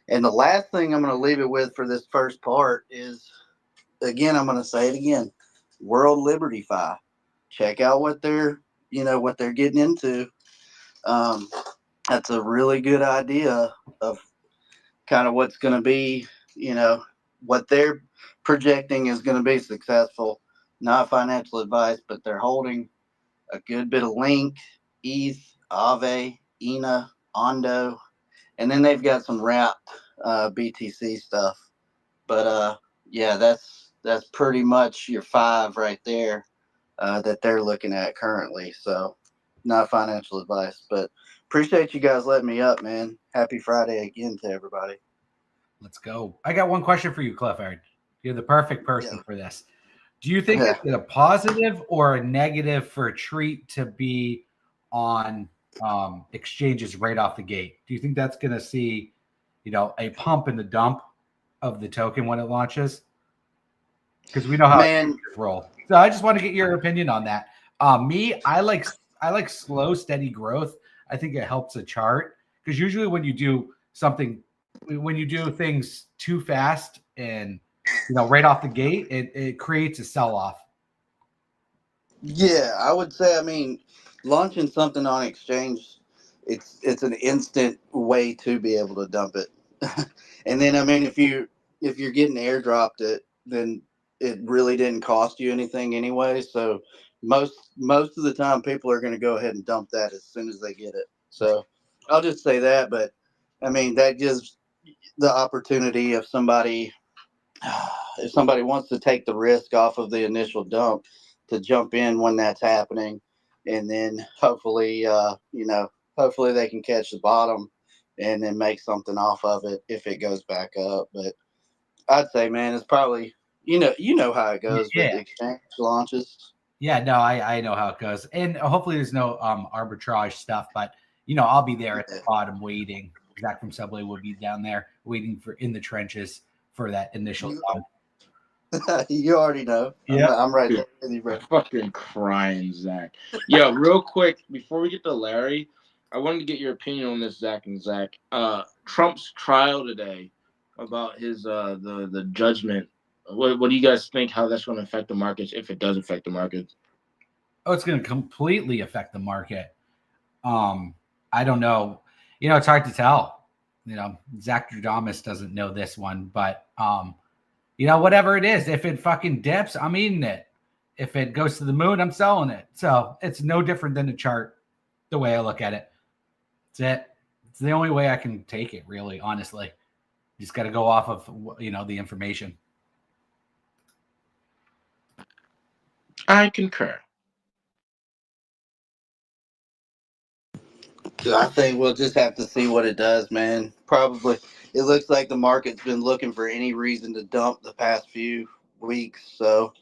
And the last thing I'm going to leave it with for this first part is, again, I'm going to say it again, World Liberty Fi. Check out what they're getting into. That's a really good idea of kind of what's going to be, what they're projecting is going to be successful. Not financial advice, but they're holding a good bit of Link, ETH, Aave, ENA, Ondo, and then they've got some wrapped BTC stuff. But yeah, that's pretty much your 5 right there that they're looking at currently. So not financial advice, but appreciate you guys letting me up, man. Happy Friday again to everybody. Let's go. I got one question for you, Clifford. You're the perfect person for this. Do you think it's a positive or a negative for a treat to be on exchanges right off the gate? Do you think that's going to see, a pump in the dump of the token when it launches? Because we know how it roll. So I just want to get your opinion on that. I like slow, steady growth. I think it helps a chart, because usually when you do things too fast and right off the gate, it creates a sell-off. Yeah, I would say, I mean, launching something on exchange, it's an instant way to be able to dump it. And then, I mean, if you're getting airdropped it, then it really didn't cost you anything anyway. So most of the time, people are going to go ahead and dump that as soon as they get it. So I'll just say that. But I mean, that gives the opportunity of somebody, if somebody wants to take the risk off of the initial dump, to jump in when that's happening, and then hopefully hopefully they can catch the bottom and then make something off of it if it goes back up. But I'd say, man, it's probably you know how it goes with the exchange launches. Yeah, no, I know how it goes, and hopefully there's no arbitrage stuff, but I'll be there at the bottom waiting. Zach from Subway will be down there waiting in the trenches for that initial dump. You already know. Yeah, I'm right there with you, bro. Fucking crying, Zach. Yo, real quick before we get to Larry, I wanted to get your opinion on this, Zach and Zach. Trump's trial today about his the judgment. What do you guys think? How that's going to affect the markets, if it does affect the markets? Oh, it's going to completely affect the market. I don't know. It's hard to tell. Zach Dradamus doesn't know this one, but whatever it is, if it fucking dips, I'm eating it. If it goes to the moon, I'm selling it. So it's no different than a chart, the way I look at it. That's it. It's the only way I can take it, really, honestly. You just got to go off of, the information. I concur. I think we'll just have to see what it does, man. Probably. It looks like the market's been looking for any reason to dump the past few weeks. So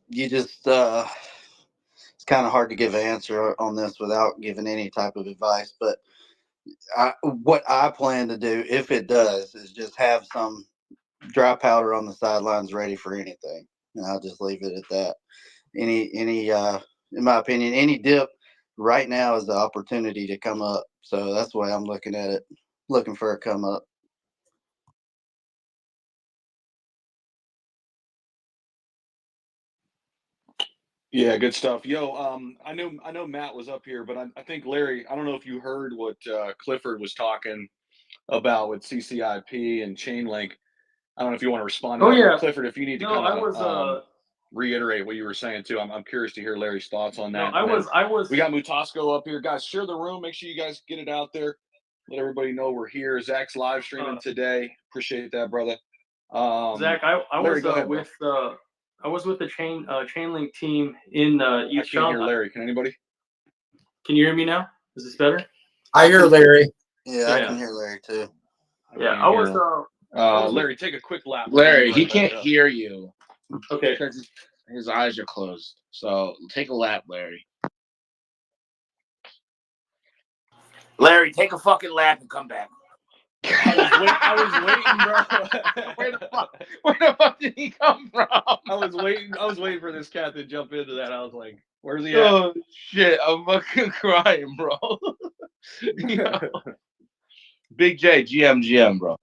you just, it's kind of hard to give an answer on this without giving any type of advice. But what I plan to do, if it does, is just have some dry powder on the sidelines ready for anything. And I'll just leave it at that. In my opinion, any dip right now is the opportunity to come up. So that's the way I'm looking at it, looking for a come up. Yeah, good stuff. Yo, I know Matt was up here, but I think Larry, I don't know if you heard what Clifford was talking about with CCIP and Chainlink. I don't know if you want to respond to that. Yeah. Clifford, if you need to kind of reiterate what you were saying too. I'm curious to hear Larry's thoughts on that. We got Mutasco up here. Guys, share the room. Make sure you guys get it out there. Let everybody know we're here. Zach's live streaming today. Appreciate that, brother. Zach, I Larry, was go ahead, with with the Chainlink team in I East can't hear Shanghai. Larry. Can anybody? Can you hear me now? Is this better? I hear Larry. Yeah, I Yeah. can hear Larry too. Yeah, can't I hear was. him. Larry, take a quick lap. Larry, he Right can't back up. hear you Okay. because his eyes are closed. So take a lap, Larry. Larry, take a fucking lap and come back. I was waiting, bro. Where the fuck did he come from? I was waiting for this cat to jump into that. I was like, where's he at? Oh shit, I'm fucking crying, bro. Yo. Big J, GM, bro.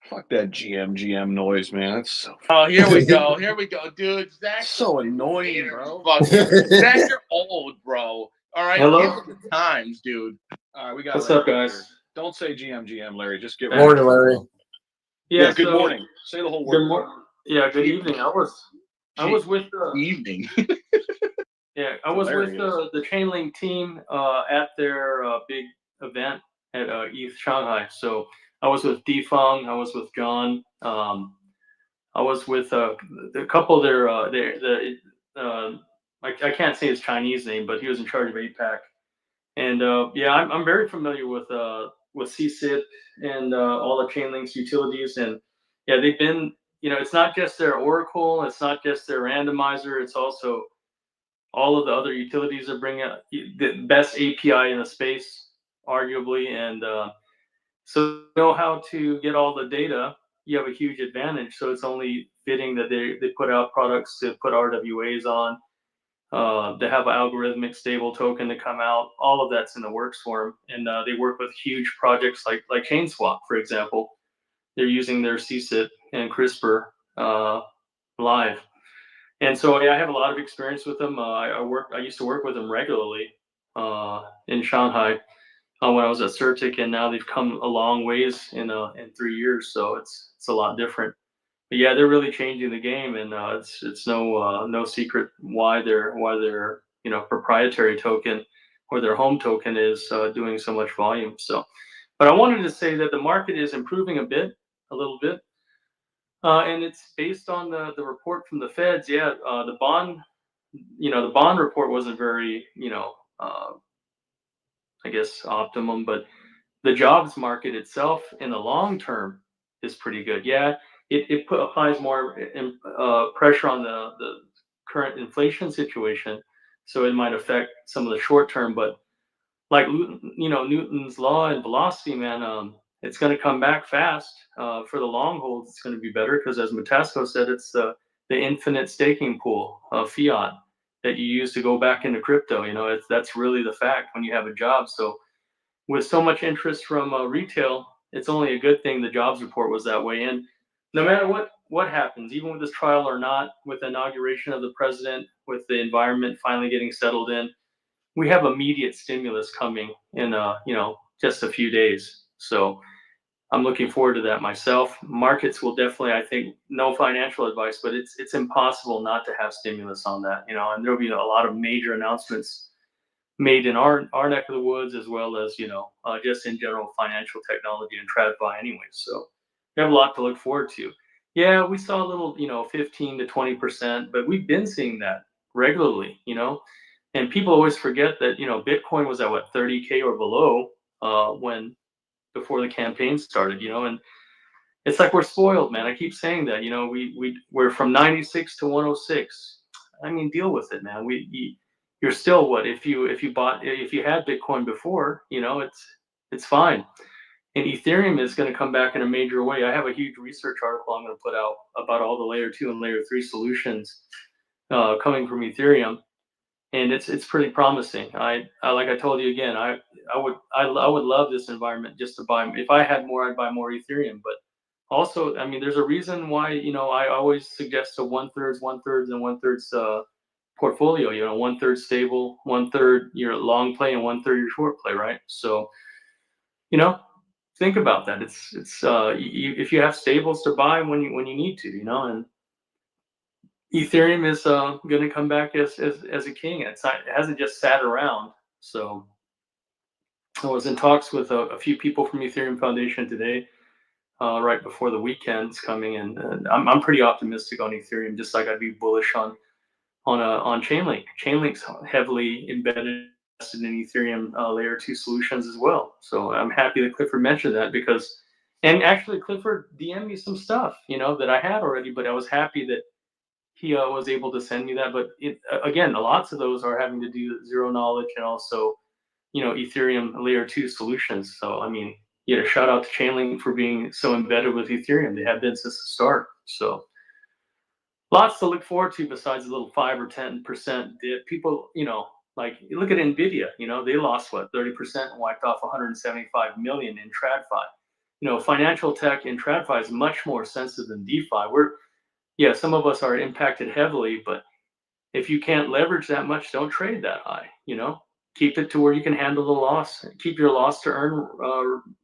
Fuck that GM noise, man. That's so Oh, here we go, dude. Zach, so annoying, bro. Zach, you're old, bro. All right, Hello? get with the times, dude. All right, we got. What's Larry up, here. guys? Don't say GM, Larry. Just get. Morning, Larry. Yeah. Good so- morning. Say the whole word. Good morning. Yeah. Good evening. I was with Evening. Yeah, I was with Hilarious. the Chainlink team at their big event at East Shanghai. So I was with Defeng, I was with John, I was with a couple of their I can't say his Chinese name, but he was in charge of APAC. And yeah, I'm very familiar with CSIP and all the Chainlink's utilities. And yeah, they've been, it's not just their Oracle, it's not just their randomizer, it's also all of the other utilities are bringing the best API in the space, arguably, and so you know how to get all the data. You have a huge advantage. So it's only fitting that they put out products to put RWAs on. They have an algorithmic stable token to come out. All of that's in the works for them, and they work with huge projects like ChainSwap, for example. They're using their CSIP and CRISPR live. And so yeah, I have a lot of experience with them. I used to work with them regularly in Shanghai when I was at Certic, and now they've come a long ways in 3 years. So it's a lot different. But yeah, they're really changing the game, and it's no secret why their proprietary token or their home token is doing so much volume. So, but I wanted to say that the market is improving a little bit. And it's based on the report from the feds. Yeah, the bond report wasn't very, I guess optimum, but the jobs market itself in the long term is pretty good. Yeah, it applies more pressure on the current inflation situation, so it might affect some of the short term. But like Newton's law and velocity, man, it's going to come back fast. For the long holds, it's going to be better because, as Matasco said, it's the infinite staking pool of fiat that you use to go back into crypto. That's really the fact when you have a job. So with so much interest from retail, it's only a good thing the jobs report was that way. And no matter what happens, even with this trial or not, with the inauguration of the president, with the environment finally getting settled in, we have immediate stimulus coming in just a few days. So I'm looking forward to that myself. Markets will definitely, I think, no financial advice, but it's impossible not to have stimulus on that, and there'll be a lot of major announcements made in our neck of the woods, as well as just in general financial technology and TradFi anyway. So we have a lot to look forward to. Yeah, we saw a little 15 to 20%, but we've been seeing that regularly, and people always forget that Bitcoin was at what 30K or below before the campaign started, and it's like we're spoiled, man. I keep saying that, we're from 96 to 106. I mean, deal with it, man. You're still what if you had Bitcoin before, it's fine. And Ethereum is going to come back in a major way. I have a huge research article I'm going to put out about all the layer 2 and layer 3 solutions coming from Ethereum, and it's pretty promising. I like I told you again, I would love this environment just to buy. If I had more, I'd buy more Ethereum. But also, I mean, there's a reason why I always suggest a 1/3, 1/3, and 1/3 portfolio. 1/3 stable, 1/3 your long play, and 1/3 your short play, right? So think about that. It's if you have stables to buy when you need to, and Ethereum is going to come back as a king. It hasn't just sat around. So I was in talks with a few people from Ethereum Foundation today. right before the weekend's coming, and I'm pretty optimistic on Ethereum, just like I'd be bullish on Chainlink. Chainlink's heavily embedded in Ethereum layer 2 solutions as well. So I'm happy that Clifford mentioned that, because, and actually Clifford DM'd me some stuff, that I had already, but I was happy that he was able to send me that. But again, lots of those are having to do zero knowledge and also, Ethereum layer 2 solutions. So, I mean, shout out to Chainlink for being so embedded with Ethereum. They have been since the start. So lots to look forward to besides a little 5 or 10% dip. People, like, you look at Nvidia, they lost what, 30% and wiped off 175 million in TradFi. Financial tech in TradFi is much more sensitive than DeFi. Some of us are impacted heavily, but if you can't leverage that much, don't trade that high. Keep it to where you can handle the loss. Keep your loss to earn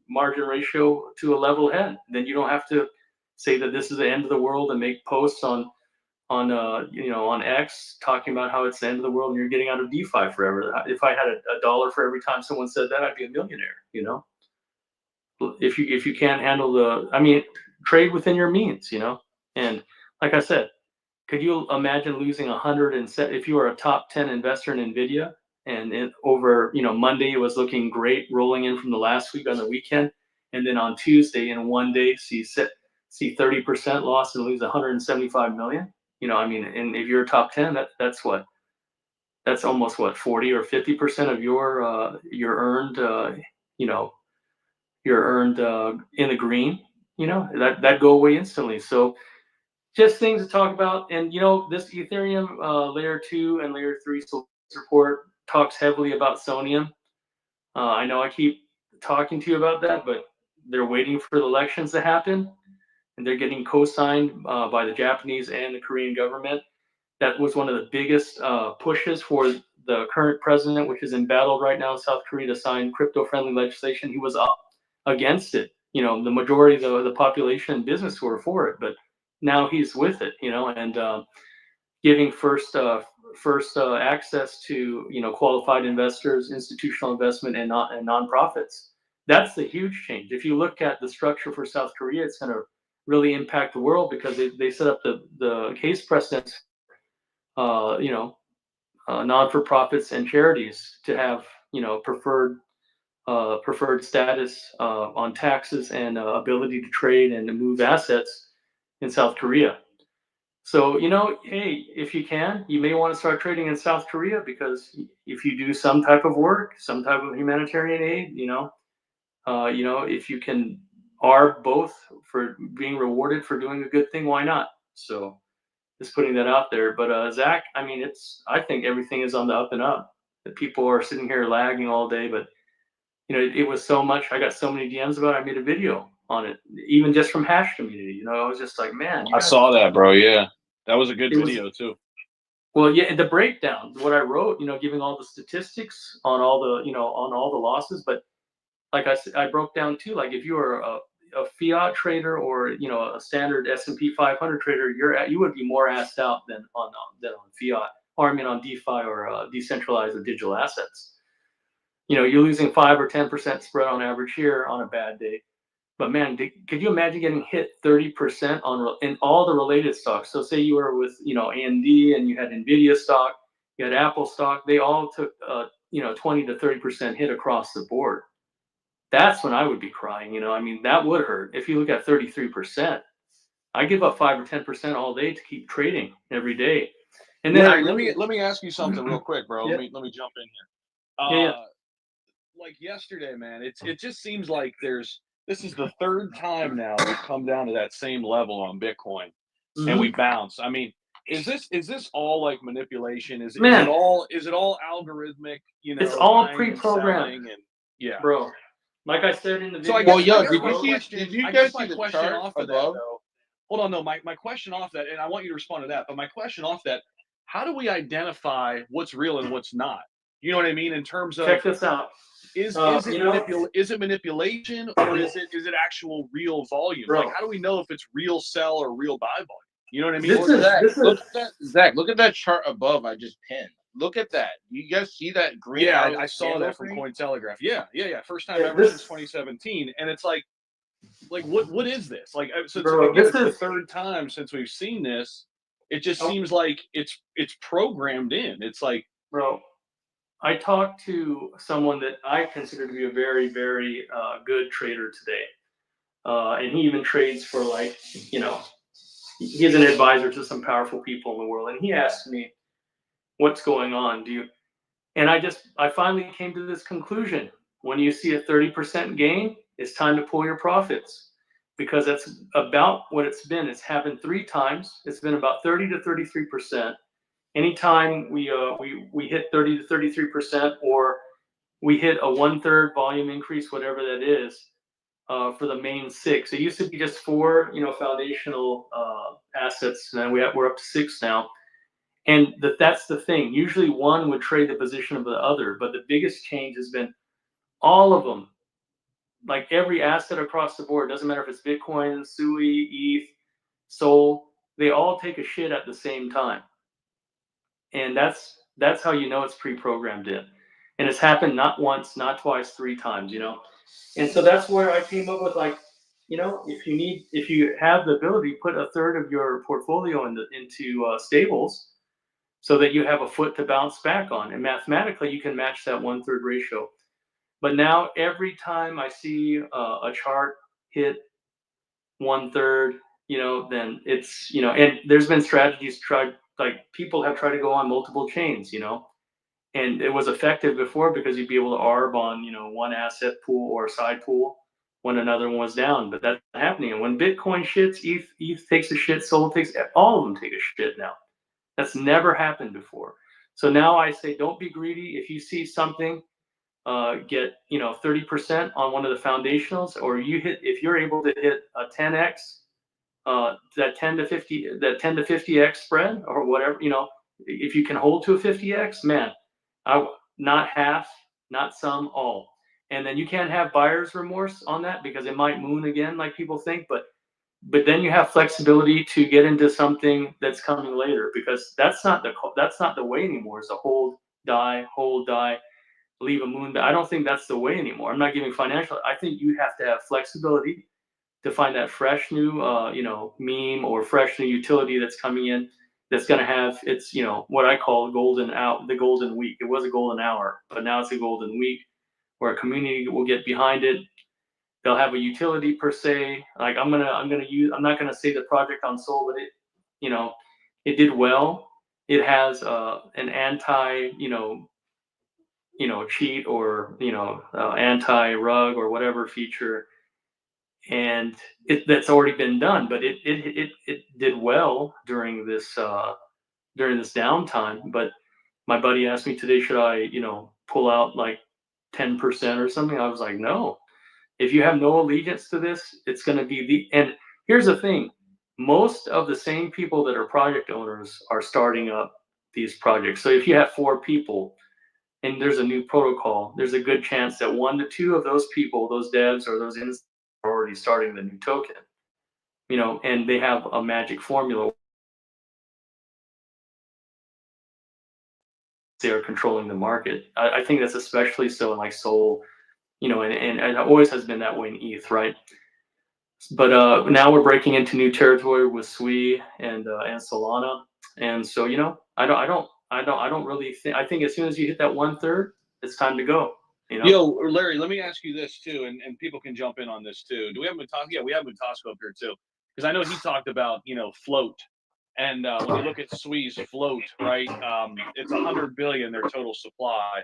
margin ratio to a level head. Then you don't have to say that this is the end of the world and make posts on X talking about how it's the end of the world and you're getting out of DeFi forever. If I had a dollar for every time someone said that, I'd be a millionaire. If you can't handle trade within your means. And like I said, could you imagine losing 100 if you are a top 10 investor in Nvidia, and over Monday it was looking great rolling in from the last week on the weekend, and then on Tuesday in one day see 30% loss and lose 175 million? And if you're a top 10, that's almost 40 or 50% of your earned you're earned in the green. That go away instantly. So just things to talk about. And this Ethereum layer 2 and layer 3 report talks heavily about Sonium. I know I keep talking to you about that, but they're waiting for the elections to happen, and they're getting co-signed by the Japanese and the Korean government. That was one of the biggest pushes for the current president, which is embattled right now in South Korea, to sign crypto-friendly legislation. He was up against it. The majority of the population and business were for it, but now he's with it. And giving first access to qualified investors, institutional investment, and nonprofits. That's the huge change. If you look at the structure for South Korea, it's going to really impact the world, because they set up the case precedents, non-for-profits and charities to have preferred status on taxes and ability to trade and to move assets in South Korea. So, hey, if you can, you may want to start trading in South Korea, because if you do some type of work, some type of humanitarian aid, if you are both for being rewarded for doing a good thing, why not? So just putting that out there. But Zach, I think everything is on the up and up. That people are sitting here lagging all day, but it was so much. I got so many DMs about it. I made a video on it, even just from Hash Community. I was just like, man. I saw that, bro. Yeah, that was a good video too. Well, yeah, the breakdown, what I wrote, giving all the statistics on all the losses. But like I broke down too, like if you were a fiat trader or a standard S&P 500 trader, you would be more assed out than on fiat, or on DeFi or decentralized or digital assets. You're losing 5 or 10% spread on average here on a bad day. But man, could you imagine getting hit 30% in all the related stocks? So say you were with AMD and you had Nvidia stock, you had Apple stock. They all took 20 to 30% hit across the board. That's when I would be crying. That would hurt. If you look at 33%, I give up 5 or 10% all day to keep trading every day. And then let me ask you something real quick, bro. Yeah. Let me jump in here. Yeah. Like yesterday, man, it just seems like this is the third time now we've come down to that same level on Bitcoin, and we bounce. Is this all like manipulation? Is it all algorithmic? It's all pre-programmed. And yeah, bro. Like I said in the video. Did you guys see the chart off of above? that, though? Hold on, though. My question off that, and I want you to respond to that. But my question off that: how do we identify what's real and what's not? You know what I mean? In terms of, check this out. Is it manipulation, or is it actual real volume? Bro. Like, how do we know if it's real sell or real buy volume? You know what I mean? Zach, look at that chart above I just pinned. Look at that. You guys see that green? Yeah, I saw that from Cointelegraph. Yeah. First time ever since 2017. And it's like, like what is this? Like, since Bro, again, this it's the is third time since we've seen this. It just seems like it's programmed in. It's like, bro. I talked to someone that I consider to be a very, very good trader today, and he even trades for like, you know, he's an advisor to some powerful people in the world, and he asked me, "What's going on? Do you?" And I finally came to this conclusion: when you see a 30% gain, it's time to pull your profits, because that's about what it's been. It's happened 3 times. It's been about 30 to 33%. Anytime we hit 30 to 33%, or we hit a 1/3 volume increase, whatever that is, for the main 6. It used to be just 4, foundational assets, and then we're up to 6 now. And that's the thing. Usually one would trade the position of the other, but the biggest change has been all of them, like every asset across the board. Doesn't matter if it's Bitcoin, SUI, ETH, Sol. They all take a shit at the same time. And that's how you know it's pre-programmed in. And it's happened not once, not twice, 3 times, And so that's where I came up with, like, if you have the ability, put a third of your portfolio into stables, so that you have a foot to bounce back on. And mathematically, you can match that 1/3 ratio. But now every time I see a chart hit 1/3, then it's, and there's been strategies tried, like people have tried to go on multiple chains, and it was effective before because you'd be able to arb on, one asset pool or side pool when another one was down. But that's not happening. And when Bitcoin shits, ETH takes a shit, Sol takes, all of them take a shit now. That's never happened before. So now I say, don't be greedy. If you see something get 30% on one of the foundationals, or if you're able to hit a 10x, that 10 to 50x spread, or whatever, if you can hold to a 50x, man, not half, not some, all. And then you can't have buyer's remorse on that, because it might moon again, like people think, but then you have flexibility to get into something that's coming later, because that's not the way anymore. It's a hold, die, leave a moon. I don't think that's the way anymore. I'm not giving financial. I think you have to have flexibility to find that fresh new, meme or fresh new utility that's coming in, that's going to have its, what I call the golden week. It was a golden hour, but now it's a golden week, where a community will get behind it. They'll have a utility per se. Like I'm not gonna say the project on Sol, but it did well. It has an anti, cheat, or anti rug or whatever feature, and that's already been done. But it did well during this downtime. But my buddy asked me today, should I pull out like 10% or something? I was like, no. If you have no allegiance to this, it's going to be and here's the thing. Most of the same people that are project owners are starting up these projects. So if you have 4 people and there's a new protocol, there's a good chance that 1 to 2 of those people, those devs or those are already starting the new token, and they have a magic formula. They are controlling the market. I think that's especially so in like Sol, and it always has been that way in ETH, right? But now we're breaking into new territory with SUI and Solana, and so I don't really think. I think as soon as you hit that 1/3, it's time to go. Yo, Larry, let me ask you this too, and people can jump in on this too. Do we have Mutasco? Yeah, we have Mutasco up here too, because I know he talked about float, and when you look at SUI's float, right, it's 100 billion their total supply,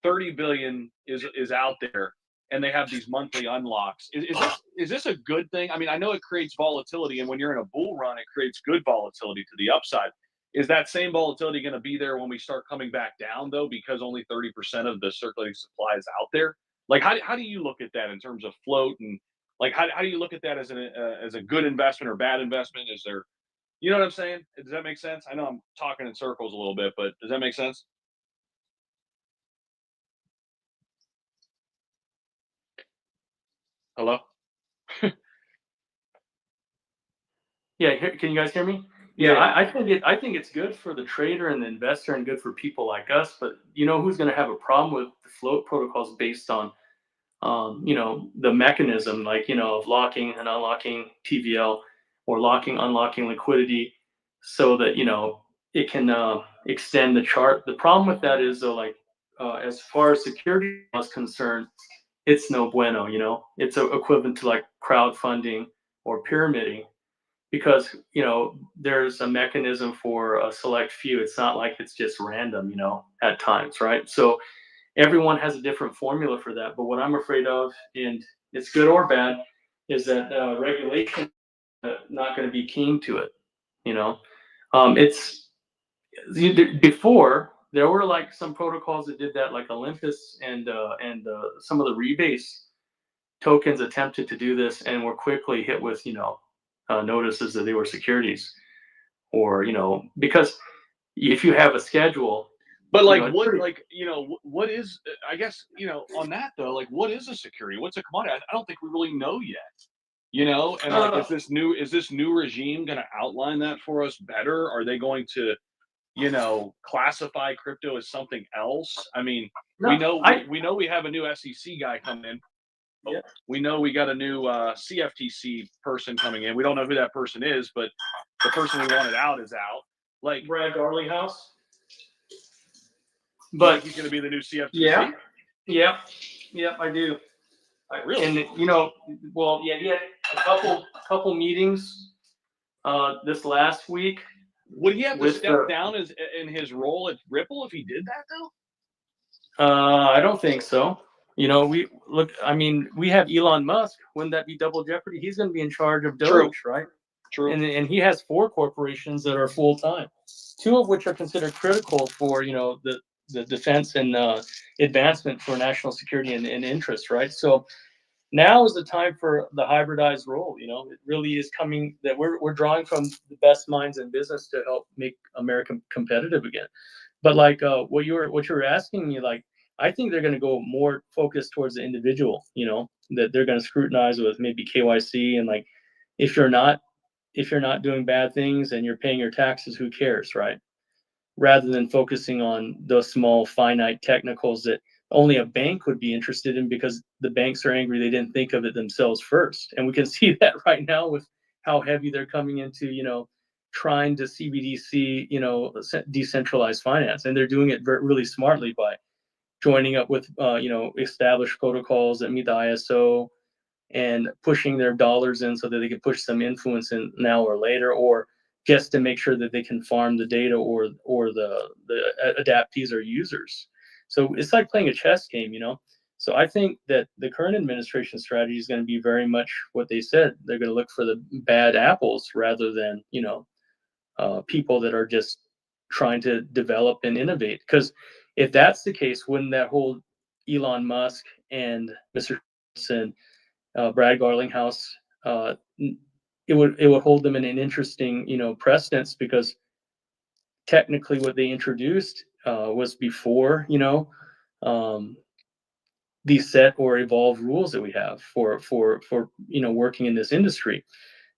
30 billion is out there. And they have these monthly unlocks. Is this a good thing? I mean, I know it creates volatility, and when you're in a bull run, it creates good volatility to the upside. Is that same volatility going to be there when we start coming back down, though, because only 30% of the circulating supply is out there? Like, how do you look at that in terms of float, and like how do you look at that as a good investment or bad investment? Is there, you know what I'm saying? Does that make sense? I know I'm talking in circles a little bit, but does that make sense? Hello? Yeah, can you guys hear me? Yeah, I think it's good for the trader and the investor, and good for people like us. But who's going to have a problem with the float protocols based on the mechanism, like, of locking and unlocking TVL, or locking, unlocking liquidity, so that, it can extend the chart. The problem with that is, though, like, as far as security is concerned, it's no bueno, it's equivalent to like crowdfunding or pyramiding, because, there's a mechanism for a select few. It's not like it's just random, at times, right? So everyone has a different formula for that. But what I'm afraid of, and it's good or bad, is that regulation not going to be keen to it. It's before there were like some protocols that did that, like Olympus and some of the rebase tokens attempted to do this and were quickly hit with notices that they were securities, or because if you have a schedule. But like, what is, I guess, on that though, like, what is a security? What's a commodity? I don't think we really know yet, and like, is this new regime going to outline that for us better? Are they going to, classify crypto as something else? I mean, we know we have a new SEC guy coming in. Yeah. We know we got a new CFTC person coming in. We don't know who that person is, but the person we wanted out is out. Like Brad Garlinghouse. But he's going to be the new CFTC. Yeah, I do. Really? And he had a couple meetings this last week. Would he have to step down in his role at Ripple if he did that though? I don't think so. We have Elon Musk. Wouldn't that be double jeopardy? He's going to be in charge of Doge, right? True. And he has 4 corporations that are full time, 2 of which are considered critical for the defense and advancement for national security and interest, right? So now is the time for the hybridized role. It really is coming that we're drawing from the best minds in business to help make America competitive again. But like what you were asking me, like, I think they're going to go more focused towards the individual, that they're going to scrutinize with maybe KYC, and like, if you're not doing bad things and you're paying your taxes, who cares, right? Rather than focusing on those small finite technicals that only a bank would be interested in, because the banks are angry they didn't think of it themselves first. And we can see that right now with how heavy they're coming into, trying to CBDC, decentralized finance. And they're doing it really smartly by joining up with, established protocols that meet the ISO and pushing their dollars in so that they can push some influence in now or later, or just to make sure that they can farm the data or the adaptees or users. So it's like playing a chess game, So I think that the current administration strategy is going to be very much what they said. They're going to look for the bad apples rather than, people that are just trying to develop and innovate. Because if that's the case, wouldn't that hold Elon Musk and Mr. and Brad Garlinghouse, it would hold them in an interesting, precedence, because technically what they introduced was before, these set or evolved rules that we have for working in this industry.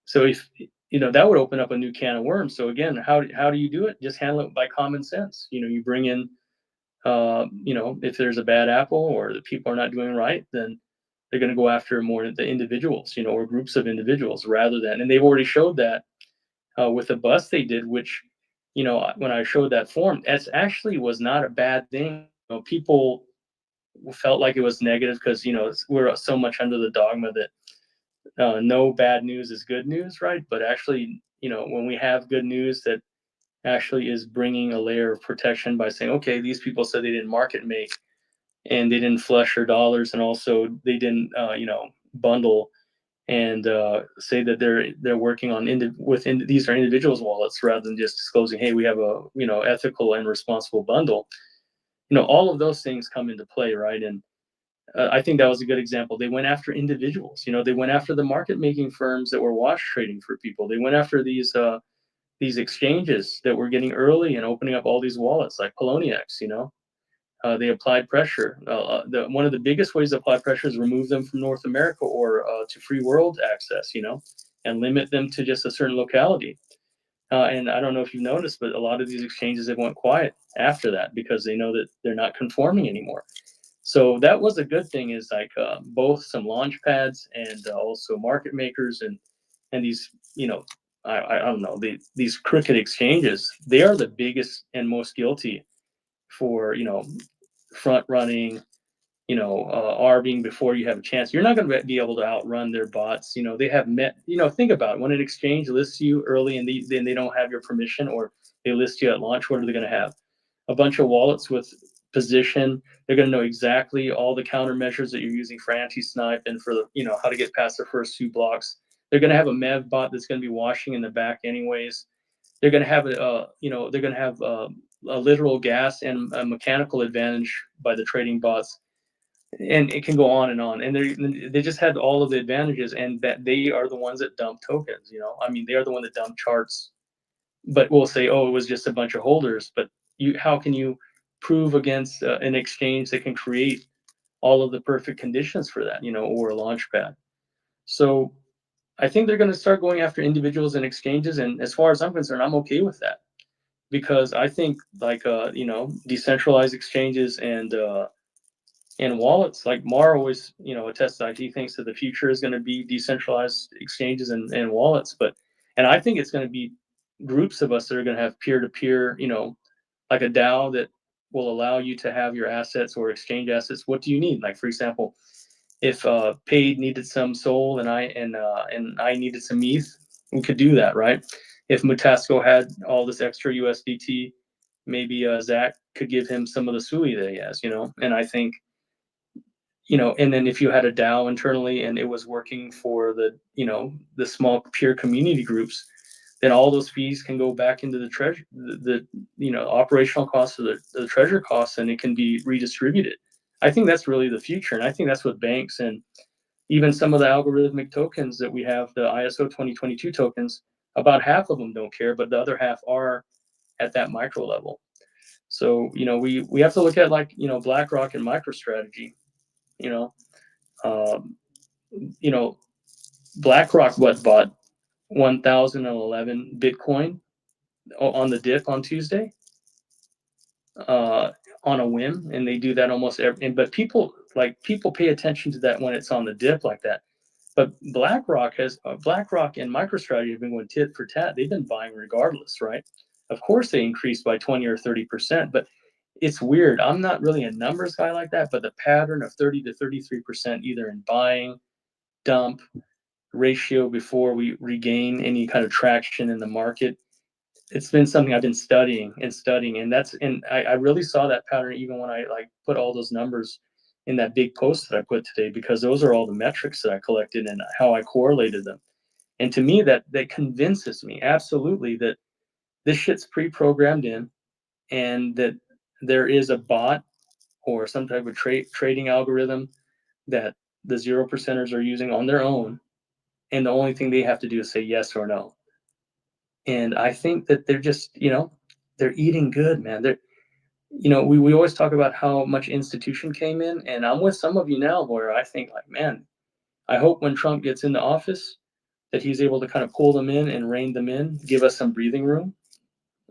So if that would open up a new can of worms. So again, how do you do it? Just handle it by common sense. You bring in, if there's a bad apple or the people are not doing right, then they're going to go after more the individuals, or groups of individuals, rather than, and they've already showed that with the bust they did, which, when I showed that form, it actually was not a bad thing. People felt like it was negative because, we're so much under the dogma that no bad news is good news, right? But actually, when we have good news that actually is bringing a layer of protection by saying, okay, these people said they didn't market make, and they didn't flush their dollars, and also they didn't bundle and say that they're working on these are individuals' wallets, rather than just disclosing, hey, we have a ethical and responsible bundle. All of those things come into play, right? And I think that was a good example. They went after individuals. They went after the market making firms that were wash trading for people. They went after these exchanges that were getting early and opening up all these wallets, like Poloniex. They applied pressure. One of the biggest ways to apply pressure is remove them from North America or to free world access, and limit them to just a certain locality. And I don't know if you've noticed, but a lot of these exchanges have went quiet after that because they know that they're not conforming anymore. So that was a good thing, is like both some launch pads and also market makers and these, I don't know, these crooked exchanges, they are the biggest and most guilty for, front running, arbing before you have a chance. You're not going to be able to outrun their bots. They have met, think about it. When an exchange lists you early and then they don't have your permission, or they list you at launch, what are they going to have? A bunch of wallets with position. They're going to know exactly all the countermeasures that you're using for anti-snipe and for how to get past the first 2 blocks. They're going to have a Mev bot that's going to be washing in the back anyways. They're going to have a literal gas and a mechanical advantage by the trading bots, and it can go on and on. And they just had all of the advantages, and that they are the ones that dump tokens. I mean, they are the one that dump charts. But we'll say, oh, it was just a bunch of holders. But how can you prove against an exchange that can create all of the perfect conditions for that, or a launch pad? So I think they're going to start going after individuals and exchanges. And as far as I'm concerned, I'm okay with that, because I think like, decentralized exchanges and wallets, like Mar always, attests that he thinks that the future is going to be decentralized exchanges and wallets. And I think it's going to be groups of us that are going to have peer-to-peer, like a DAO that will allow you to have your assets or exchange assets. What do you need? Like, for example, if Paid needed some Sol and I needed some ETH, we could do that, right? If Mutasco had all this extra USDT, maybe Zach could give him some of the SUI that he has, And I think, and then if you had a DAO internally and it was working for the small peer community groups, then all those fees can go back into the treasure, the operational costs of the treasure costs, and it can be redistributed. I think that's really the future, and I think that's what banks and even some of the algorithmic tokens that we have, the ISO 2022 tokens, about half of them don't care, but the other half are at that micro level. So we have to look at, like, BlackRock and MicroStrategy. you know, um, BlackRock bought 1,011 Bitcoin on the dip on Tuesday, on a whim, and they do that almost every. But people pay attention to that when it's on the dip like that. But BlackRock and MicroStrategy have been going tit for tat. They've been buying regardless, right? Of course, they increased by 20 or 30%, but it's weird. I'm not really a numbers guy like that, but the pattern of 30 to 33% either in buying, dump ratio before we regain any kind of traction in the market, it's been something I've been studying, and I really saw that pattern even when I put all those numbers in that big post that I put today, because those are all the metrics that I collected and how I correlated them. And to me, that convinces me absolutely that this shit's pre-programmed in, and that there is a bot or some type of trading algorithm that the 0%ers are using on their own, and the only thing they have to do is say yes or no. And I think that they're just, they're eating good, man. We always talk about how much institution came in, and I'm with some of you now where I think, like, man, I hope when Trump gets into office that he's able to kind of pull them in and rein them in, give us some breathing room,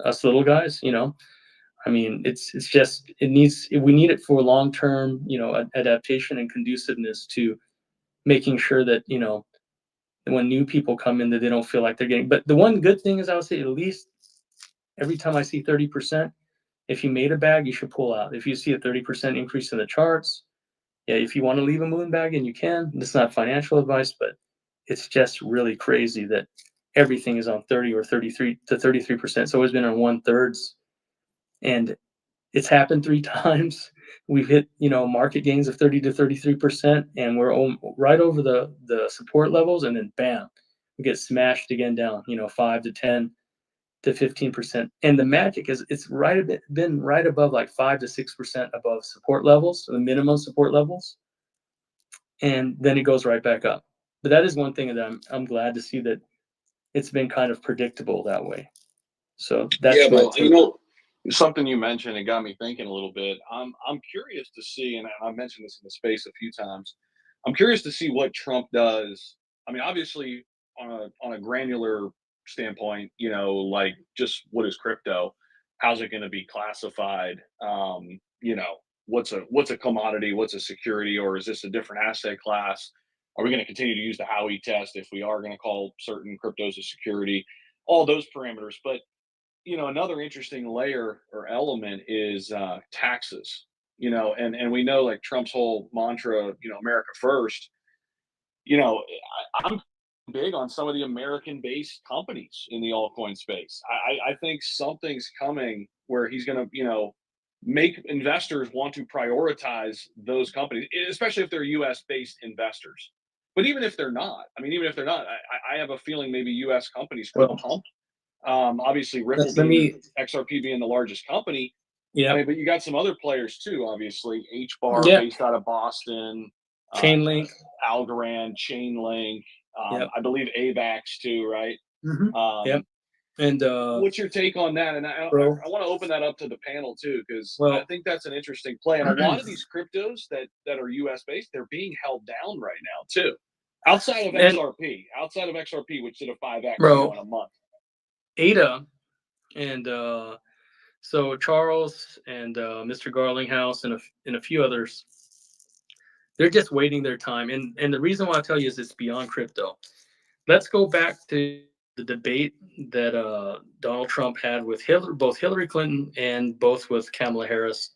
us little guys. I mean, we need it for long-term, adaptation and conduciveness to making sure that, when new people come in, that they don't feel like they're getting. But the one good thing is, I would say, at least every time I see 30%, if you made a bag, you should pull out. If you see a 30% increase in the charts, yeah, if you want to leave a moon bag, and you can. It's not financial advice, but it's just really crazy that everything is on 30 or 33 to 33%. It's always been on 1/3, and it's happened 3 times. We've hit, market gains of 30 to 33%, and we're right over the support levels, and then bam, we get smashed again down, 5 to 10 to 15%. And the magic is it's been right above, like 5 to 6% above support levels, the minimum support levels, and then it goes right back up. But that is one thing that I'm glad to see, that it's been kind of predictable that way. So that's something you mentioned, it got me thinking a little bit. I'm curious to see, and I've mentioned this in the space a few times. I'm curious to see what Trump does. I mean, obviously, on a granular standpoint, just what is crypto? How's it going to be classified? what's a commodity, what's a security, or is this a different asset class? Are we going to continue to use the Howey test if we are going to call certain cryptos a security? All those parameters. But another interesting layer or element is taxes. And we know like Trump's whole mantra, America first. I'm big on some of the American-based companies in the altcoin space. I think something's coming where he's going to, make investors want to prioritize those companies, especially if they're U.S.-based investors. But even if they're not, I have a feeling maybe U.S. companies could pump. Obviously, Ripple XRP being the largest company. Yeah. But you got some other players too. Obviously, HBAR based out of Boston. Chainlink, Algorand, Chainlink. Yep. I believe AVAX too, right? Yep. And what's your take on that? And I want to open that up to the panel too, because I think that's an interesting play. And a lot of these cryptos that are US based, they're being held down right now too. Outside of XRP, which did a 5x in a month. ADA and so Charles and Mr. Garlinghouse and a few others, they're just waiting their time. And the reason why I tell you is it's beyond crypto. Let's go back to the debate that Donald Trump had with both Hillary Clinton and both with Kamala Harris,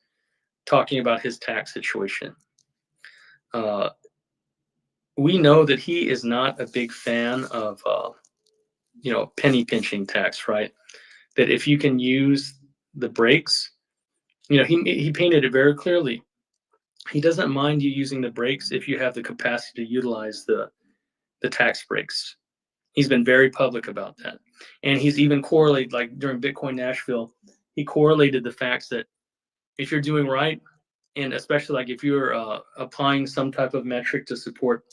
talking about his tax situation. We know that he is not a big fan of, penny pinching tax, right? That if you can use the breaks, he painted it very clearly. He doesn't mind you using the breaks if you have the capacity to utilize the tax breaks. He's been very public about that. And he's even correlated, like during Bitcoin Nashville, he correlated the facts that if you're doing right, and especially like if you're applying some type of metric to support,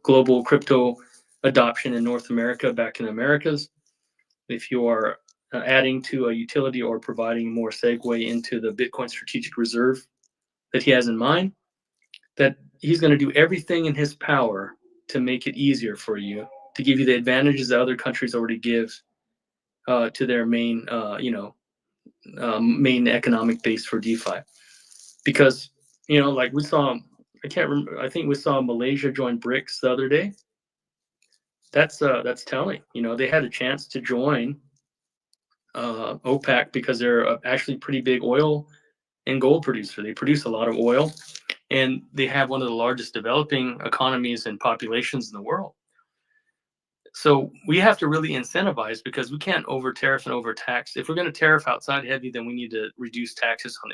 global crypto adoption in North America, back in Americas, if you are adding to a utility or providing more segue into the Bitcoin strategic reserve that he has in mind, that he's going to do everything in his power to make it easier for you, to give you the advantages that other countries already give to their main, main economic base for DeFi. Because, like we saw, I can't remember, I think we saw Malaysia join BRICS the other day. That's telling. They had a chance to join OPEC because they're actually pretty big oil and gold producer. They produce a lot of oil, and they have one of the largest developing economies and populations in the world. So we have to really incentivize, because we can't over tariff and overtax. If we're going to tariff outside heavy, then we need to reduce taxes on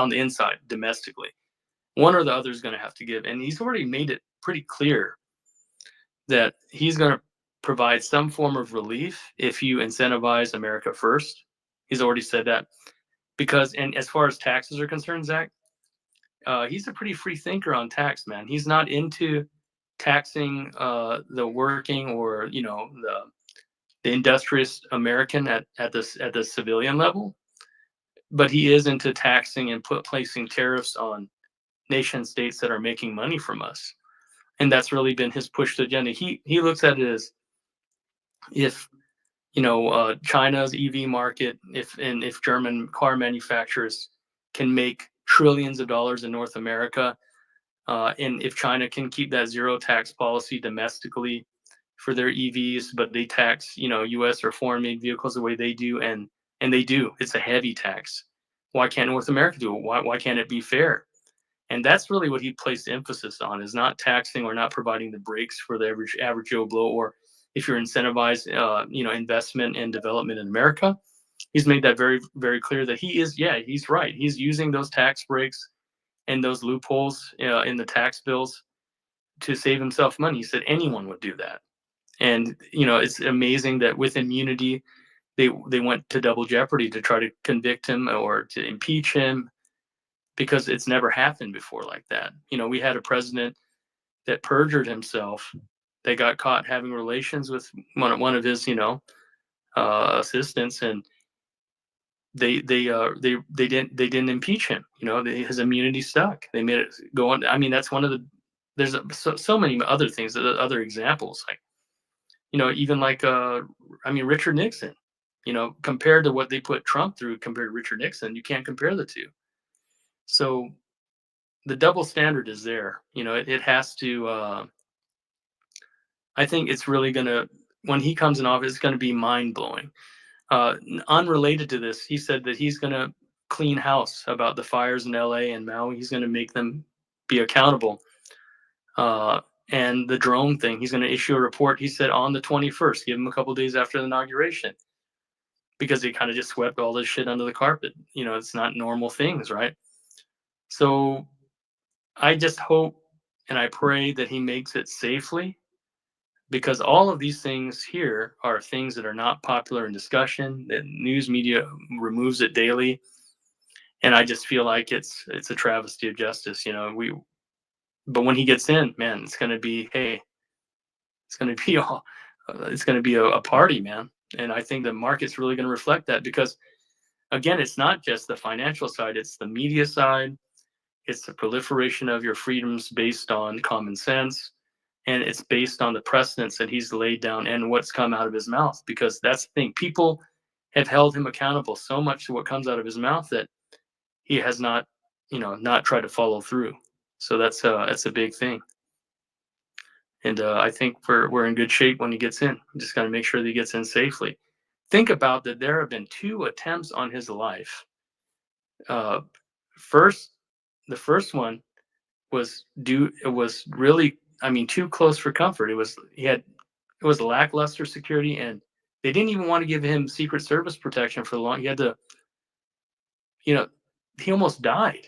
the inside domestically. One or the other is going to have to give. And he's already made it pretty clear that he's going to provide some form of relief if you incentivize America first. He's already said that. And as far as taxes are concerned, Zach, he's a pretty free thinker on tax, man. He's not into taxing the working or the industrious American at the civilian level, but he is into taxing and placing tariffs on nation states that are making money from us, and that's really been his push to agenda. He looks at it as if China's EV market, if German car manufacturers can make trillions of dollars in North America. And if China can keep that zero tax policy domestically for their EVs, but they tax, U.S. or foreign-made vehicles the way they do, and they do, it's a heavy tax. Why can't North America do it? Why can't it be fair? And that's really what he placed emphasis on, is not taxing or not providing the brakes for the average Joe Blow, or if you're incentivized, investment and development in America. He's made that very, very clear that he's right. He's using those tax breaks and those loopholes in the tax bills to save himself money. He said anyone would do that. And, it's amazing that with immunity, they went to double jeopardy to try to convict him or to impeach him, because it's never happened before like that. We had a president that perjured himself. They got caught having relations with one of his, assistants, and they didn't impeach him. His immunity stuck. They made it go on. I mean, that's one of the. There's so many other things, other examples, like, even like Richard Nixon. You know, compared to what they put Trump through, compared to Richard Nixon, you can't compare the two. So the double standard is there. You know, it has to. I think it's really gonna, when he comes in office, it's gonna be mind blowing. Unrelated to this, he said that he's gonna clean house about the fires in LA and Maui. He's gonna make them be accountable. And the drone thing, he's gonna issue a report. He said on the 21st, give him a couple days after the inauguration, because he kind of just swept all this shit under the carpet. You know, it's not normal things, right? So I just hope and I pray that he makes it safely, because all of these things here are things that are not popular in discussion, that news media removes it daily. And I just feel like it's a travesty of justice. You know, but when he gets in, man, it's going to be, hey, it's going to be all, it's going to be a party, man. And I think the market's really going to reflect that, because again, it's not just the financial side, it's the media side. It's the proliferation of your freedoms based on common sense. And it's based on the precedents that he's laid down and what's come out of his mouth. Because that's the thing. People have held him accountable so much to what comes out of his mouth that he has not, not tried to follow through. So that's a big thing. And I think we're in good shape when he gets in. We just got to make sure that he gets in safely. Think about that. There have been 2 attempts on his life. The first one was really, too close for comfort. It was lackluster security, and they didn't even want to give him Secret Service protection for long. He had to, he almost died.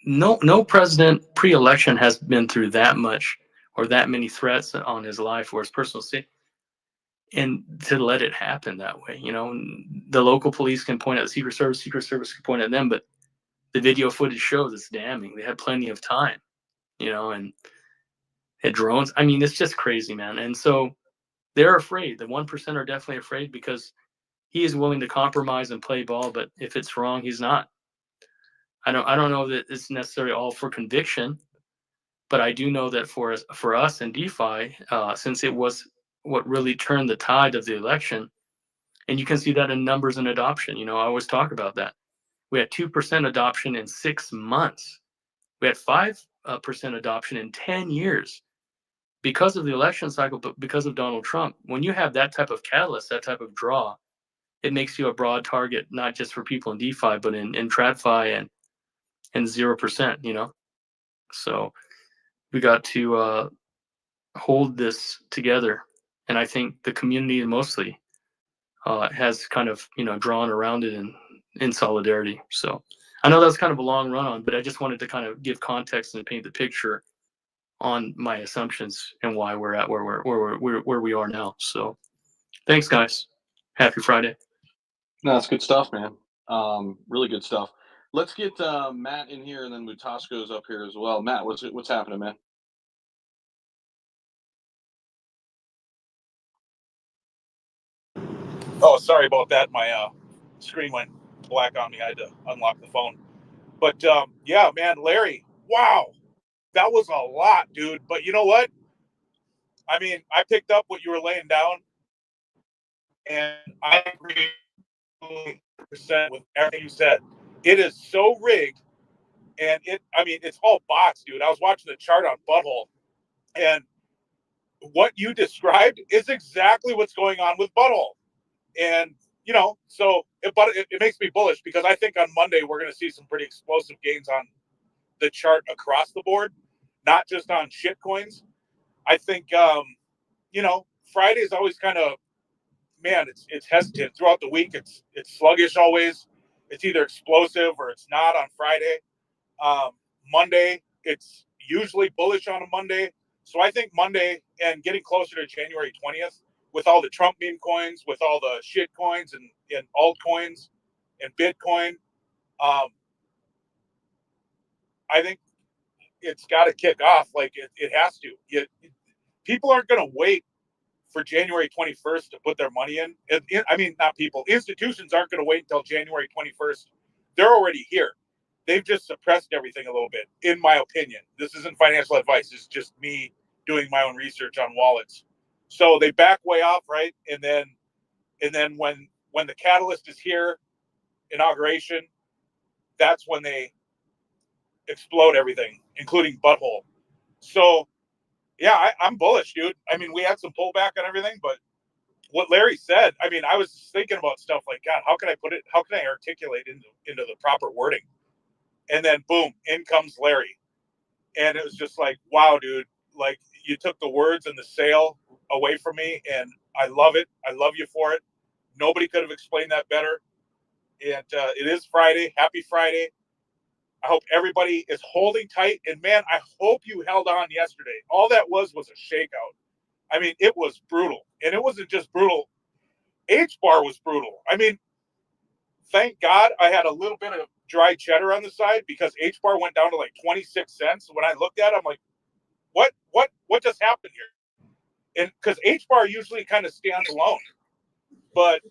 No president pre-election has been through that much or that many threats on his life or his personal safety. And to let it happen that way, the local police can point at the Secret Service can point at them, but the video footage shows it's damning. They had plenty of time, and had drones. It's just crazy, man. And so they're afraid. The 1% are definitely afraid, because he is willing to compromise and play ball, but if it's wrong, he's not. I don't know that it's necessarily all for conviction, but I do know that for us in DeFi, since it was what really turned the tide of the election, and you can see that in numbers and adoption. I always talk about that. We had 2% adoption in 6 months. We had 5% adoption in 10 years because of the election cycle, but because of Donald Trump. When you have that type of catalyst, that type of draw, it makes you a broad target, not just for people in DeFi, but in TradFi and 0%, So we got to hold this together. And I think the community mostly has kind of, drawn around it in solidarity. So I know that's kind of a long run on, but I just wanted to kind of give context and paint the picture on my assumptions and why we're at where we are now. So thanks, guys. Happy Friday. No, that's good stuff, man. Really good stuff. Let's get Matt in here, and then Mutasco's up here as well. Matt, what's happening, man? Oh, sorry about that. My screen went black on me. I had to unlock the phone. But yeah, man, Larry, wow, that was a lot, dude. But you know what? I picked up what you were laying down, and I agree 100% with everything you said. It is so rigged, and it's all bots, dude. I was watching the chart on Butthole, and what you described is exactly what's going on with Butthole. And so it makes me bullish, because I think on Monday we're going to see some pretty explosive gains on the chart across the board, not just on shit coins. I think Friday is always kind of, man, it's hesitant throughout the week. It's sluggish always. It's either explosive or it's not on Friday. Monday, it's usually bullish on a Monday. So I think Monday, and getting closer to January 20th, with all the Trump meme coins, with all the shit coins and altcoins and Bitcoin, I think it's got to kick off. Like it has to. People aren't going to wait for January 21st to put their money in. Not people. Institutions aren't going to wait until January 21st. They're already here. They've just suppressed everything a little bit, in my opinion. This isn't financial advice. It's just me doing my own research on wallets. So they back way off, right? And then And then when the catalyst is here, inauguration, that's when they explode everything, including butthole. So yeah, I'm bullish, dude. I mean, we had some pullback on everything, but what Larry said, I mean, I was thinking about stuff like, God, how can I articulate into the proper wording? And then boom, in comes Larry. And it was just like, wow, dude, like you took the words and the sale away from me, and I love it. I love you for it. Nobody could have explained that better. And it is Friday. Happy Friday. I hope everybody is holding tight. And man, I hope you held on yesterday. All that was a shakeout. I mean, it was brutal. And it wasn't just brutal. H-bar was brutal. I mean, thank God I had a little bit of dry cheddar on the side, because H-bar went down to like 26 cents. When I looked at it, I'm like, what just happened here? And because H-bar usually kind of stands alone. But,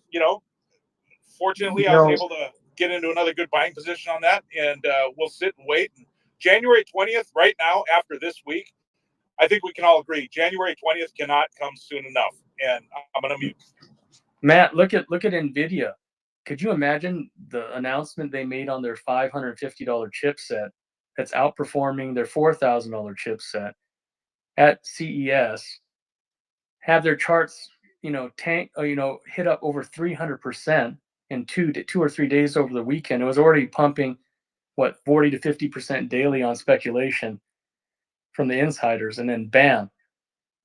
fortunately, I was able to get into another good buying position on that, and we'll sit and wait. And January 20th, right now, after this week, I think we can all agree January 20th cannot come soon enough. And I'm going to mute. Matt, look at Nvidia. Could you imagine the announcement they made on their $550 chipset that's outperforming their $4,000 chipset at CES? Have their charts, hit up over 300% in 2 or 3 days over the weekend. It was already pumping 40 to 50% daily on speculation from the insiders, and then bam,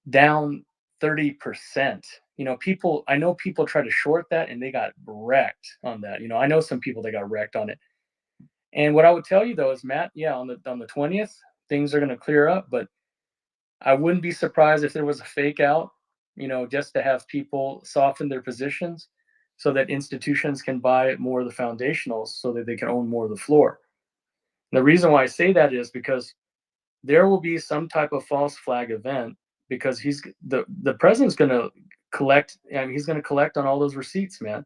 down 30%. I know people try to short that and they got wrecked on that. I know some people that got wrecked on it. And what I would tell you though is, Matt, yeah, on the 20th, things are going to clear up, but I wouldn't be surprised if there was a fake out, just to have people soften their positions so that institutions can buy more of the foundationals so that they can own more of the floor. And the reason why I say that is because there will be some type of false flag event, because the president's going to collect. He's going to collect on all those receipts, man.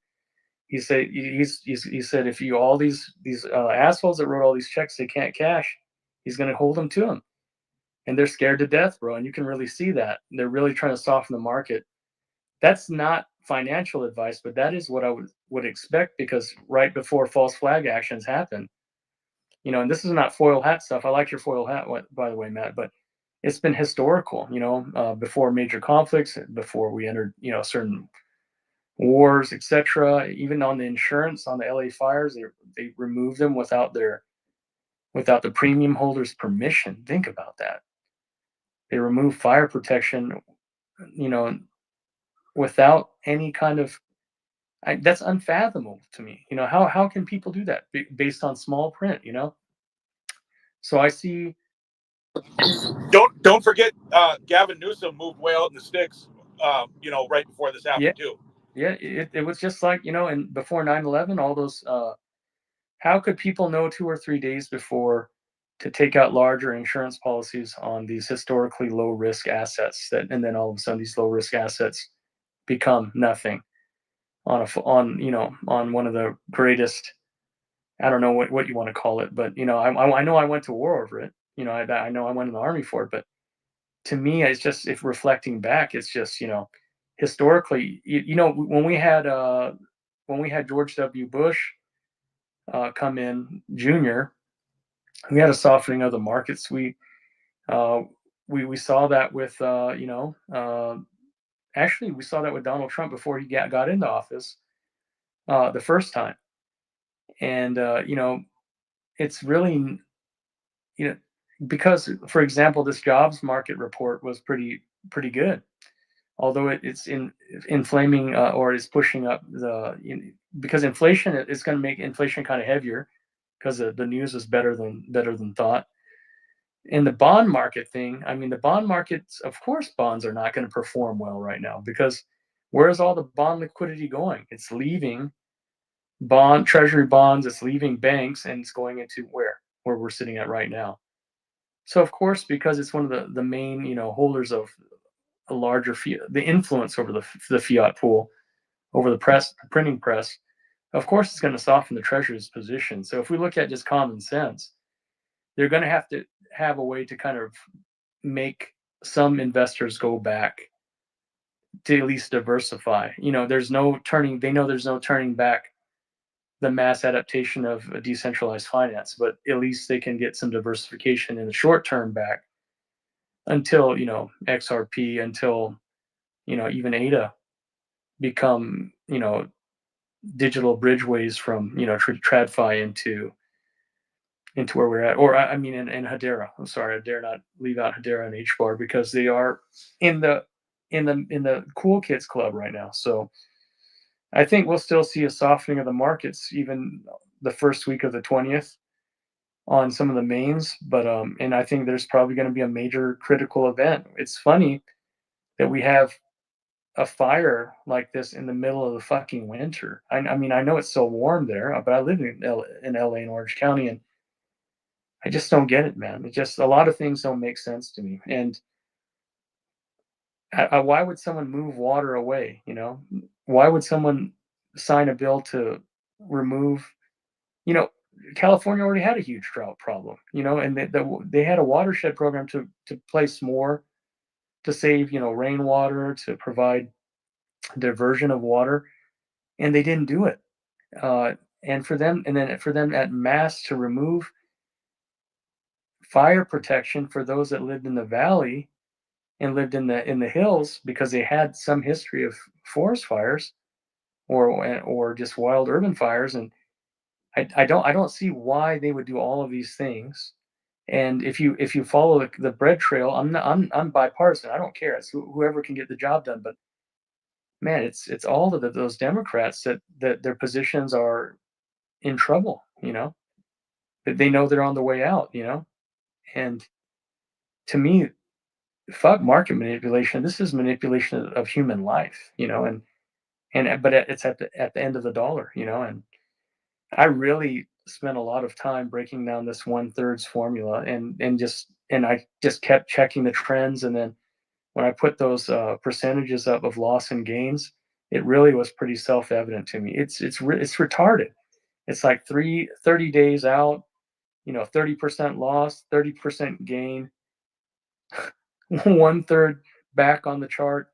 He said if all these assholes that wrote all these checks they can't cash, he's going to hold them to them. And they're scared to death, bro. And you can really see that. They're really trying to soften the market. That's not financial advice, but that is what I would expect, because right before false flag actions happen, and this is not foil hat stuff. I like your foil hat, by the way, Matt, but it's been historical, before major conflicts, before we entered, certain wars, etc. Even on the insurance, on the LA fires, they removed them without the premium holders' permission. Think about that. They remove fire protection, without any kind of. That's unfathomable to me. How can people do that based on small print? So I see. Don't forget, Gavin Newsom moved way out in the sticks. Right before this happened too. Yeah, it was just like and before 9/11, all those. How could people know 2 or 3 days before to take out larger insurance policies on these historically low risk assets, and then all of a sudden these low risk assets become nothing on one of the greatest, I don't know what you want to call it, but I know I went to war over it. I know I went in the army for it, but to me, it's just, if reflecting back, it's just, historically, when we had George W. Bush come in Jr., we had a softening of the markets. We saw that with actually we saw that with Donald Trump before he got into office the first time, and it's really because, for example, this jobs market report was pretty good, although it's inflaming or is pushing up because inflation is going to make inflation kind of heavier, because the news is better than thought. In the bond market thing, the bond markets, of course, bonds are not going to perform well right now, because where's all the bond liquidity going? It's leaving treasury bonds, it's leaving banks, and it's going into where we're sitting at right now. So of course, because it's one of the main holders of a larger the influence over the fiat pool, over the printing press, of course it's going to soften the treasury's position. So if we look at just common sense, they're going to have a way to kind of make some investors go back to at least diversify. You know, there's no turning. They know there's no turning back the mass adaptation of a decentralized finance, but at least they can get some diversification in the short term back until, you know, XRP, until, you know, even ADA become, you know, digital bridgeways from, you know, TradFi into where we're at. Or I mean, in Hedera. I'm sorry, I dare not leave out Hedera and HBAR because they are in the cool kids club right now. So I think we'll still see a softening of the markets even the first week of the 20th on some of the mains, but and I think there's probably going to be a major critical event. It's funny that we have a fire like this in the middle of the fucking winter. I mean, I know it's so warm there, but I live in LA in Orange County, and I just don't get it, man. It just, a lot of things don't make sense to me. And why would someone move water away? You know, why would someone sign a bill to remove? You know, California already had a huge drought problem. You know, and they had a watershed program to place more to save, you know, rainwater, to provide diversion of water, and they didn't do it. And for them, at mass to remove fire protection for those that lived in the valley and lived in the hills because they had some history of forest fires or just wild urban fires. And I don't see why they would do all of these things. And if you follow the bread trail, I'm bipartisan. I don't care. It's whoever can get the job done. But man, it's all of those Democrats that their positions are in trouble. You know, that they know they're on the way out. You know, and to me, fuck market manipulation. This is manipulation of human life. You know, and but it's at the end of the dollar. You know, and I really spent a lot of time breaking down this 1/3 formula, and I just kept checking the trends. And then when I put those percentages up of loss and gains, it really was pretty self-evident to me. It's retarded. It's like 30 days out, you know, 30% loss, 30% gain, 1/3 back on the chart.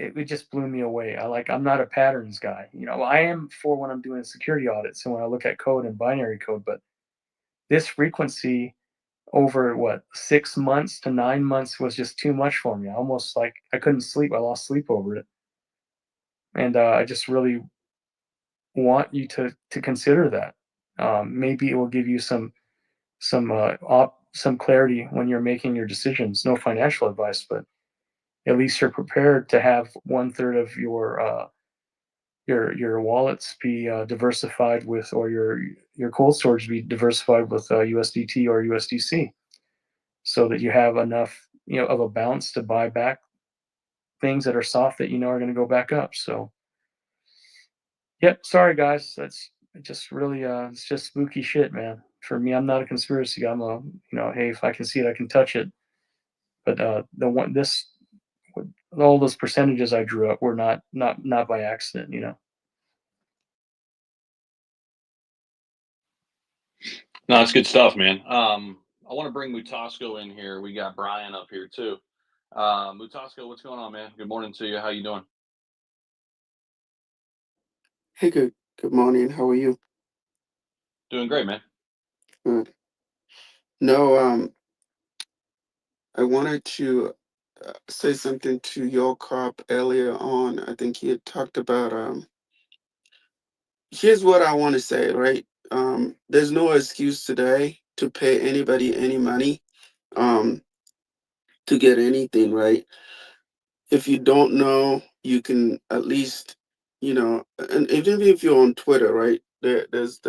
It just blew me away. I'm not a patterns guy. You know, I am for when I'm doing security audits and when I look at code and binary code, but this frequency over what, 6 months to 9 months was just too much for me. Almost like I couldn't sleep. I lost sleep over it. And I just really want you to consider that. Maybe it will give you some clarity when you're making your decisions. No financial advice, but at least you're prepared to have 1/3 of your wallets be diversified with, or your cold storage be diversified with USDT or USDC, so that you have enough, you know, of a bounce to buy back things that are soft that you know are going to go back up. So, yep. Sorry, guys. That's just really it's just spooky shit, man. For me, I'm not a conspiracy guy. I'm a, you know, hey, if I can see it, I can touch it. But all those percentages I drew up were not by accident, you know. No, that's good stuff, man. I want to bring Mutasco in here. We got Brian up here too. Mutasco, what's going on, man? Good morning to you. How you doing? Hey, good morning. How are you? Doing great, man. Good. No, I wanted to say something to your cop earlier on. I think he had talked about here's what I want to say, right? There's no excuse today to pay anybody any money um to get anything, right? If you don't know, you can at least, you know, and even if you're on Twitter, right? There's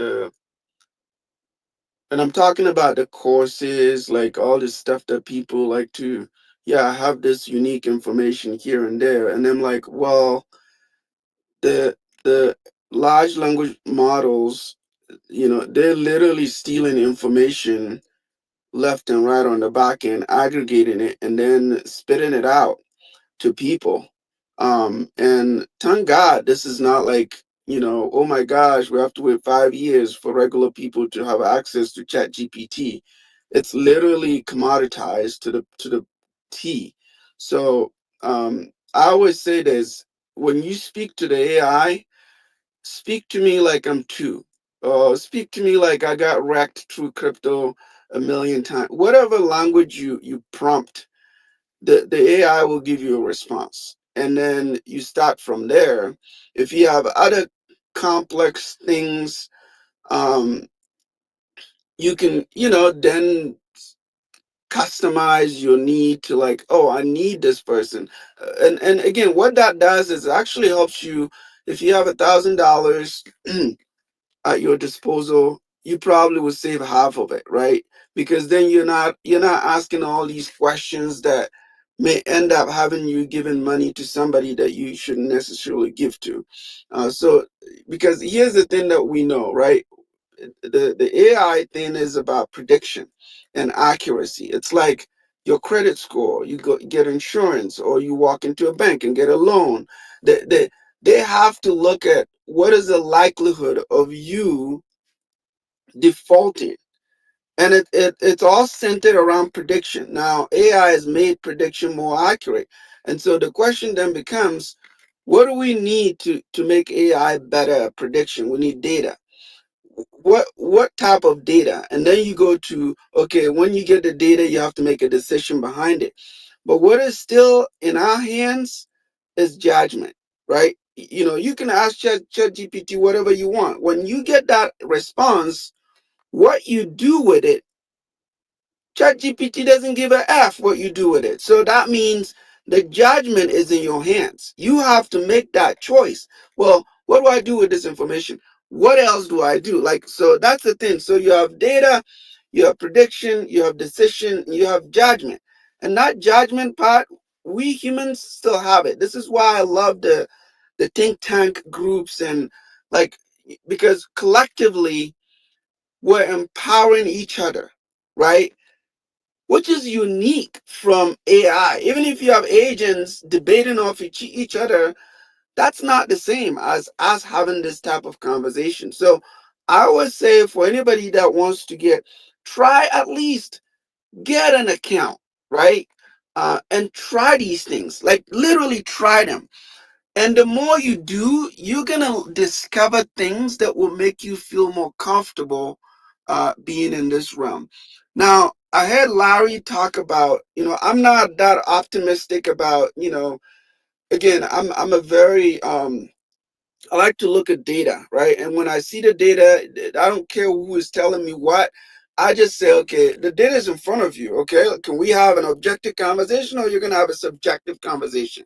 and I'm talking about the courses, like all this stuff that people like to, yeah, I have this unique information here and there. And I'm like, well, the large language models, you know, they're literally stealing information left and right on the back end, aggregating it, and then spitting it out to people. And thank God this is not like, you know, oh my gosh, we have to wait 5 years for regular people to have access to Chat GPT. It's literally commoditized to the T. So I always say this: when you speak to the AI, speak to me like I'm two. Speak to me like I got wrecked through crypto a million times. Whatever language you prompt, the AI will give you a response. And then you start from there. If you have other complex things, um, you can, then customize your need to, like, oh, I need this person. And again, what that does is it actually helps you. If you have $1,000 at your disposal, you probably would save half of it, right? Because then you're not asking all these questions that may end up having you giving money to somebody that you shouldn't necessarily give to. So, because here's the thing that we know, right? The AI thing is about prediction and accuracy. It's like your credit score. You get insurance, or you walk into a bank and get a loan. They have to look at what is the likelihood of you defaulting. And it's all centered around prediction. Now, AI has made prediction more accurate. And so the question then becomes, what do we need to make AI better at prediction? We need data. What type of data? And then you go to, okay, when you get the data, you have to make a decision behind it. But what is still in our hands is judgment, right? You can ask ChatGPT whatever you want. When you get that response, what you do with it, ChatGPT doesn't give a F what you do with it. So that means the judgment is in your hands. You have to make that choice. Well, what do I do with this information? What else do I do? Like, so that's the thing. So you have data, you have prediction, you have decision, you have judgment. And that judgment part, we humans still have it. This is why I love the think tank groups, and, like, because collectively we're empowering each other, right? Which is unique from AI. Even if you have agents debating off each other, that's not the same as us having this type of conversation. So I always say, for anybody that wants to try at least get an account, right? And try these things, like literally try them. And the more you do, you're going to discover things that will make you feel more comfortable being in this realm. Now, I heard Larry talk about, I'm not that optimistic about, again, I'm a very, I like to look at data, right? And when I see the data, I don't care who is telling me what. I just say, okay, the data is in front of you. Okay, can we have an objective conversation, or you're going to have a subjective conversation?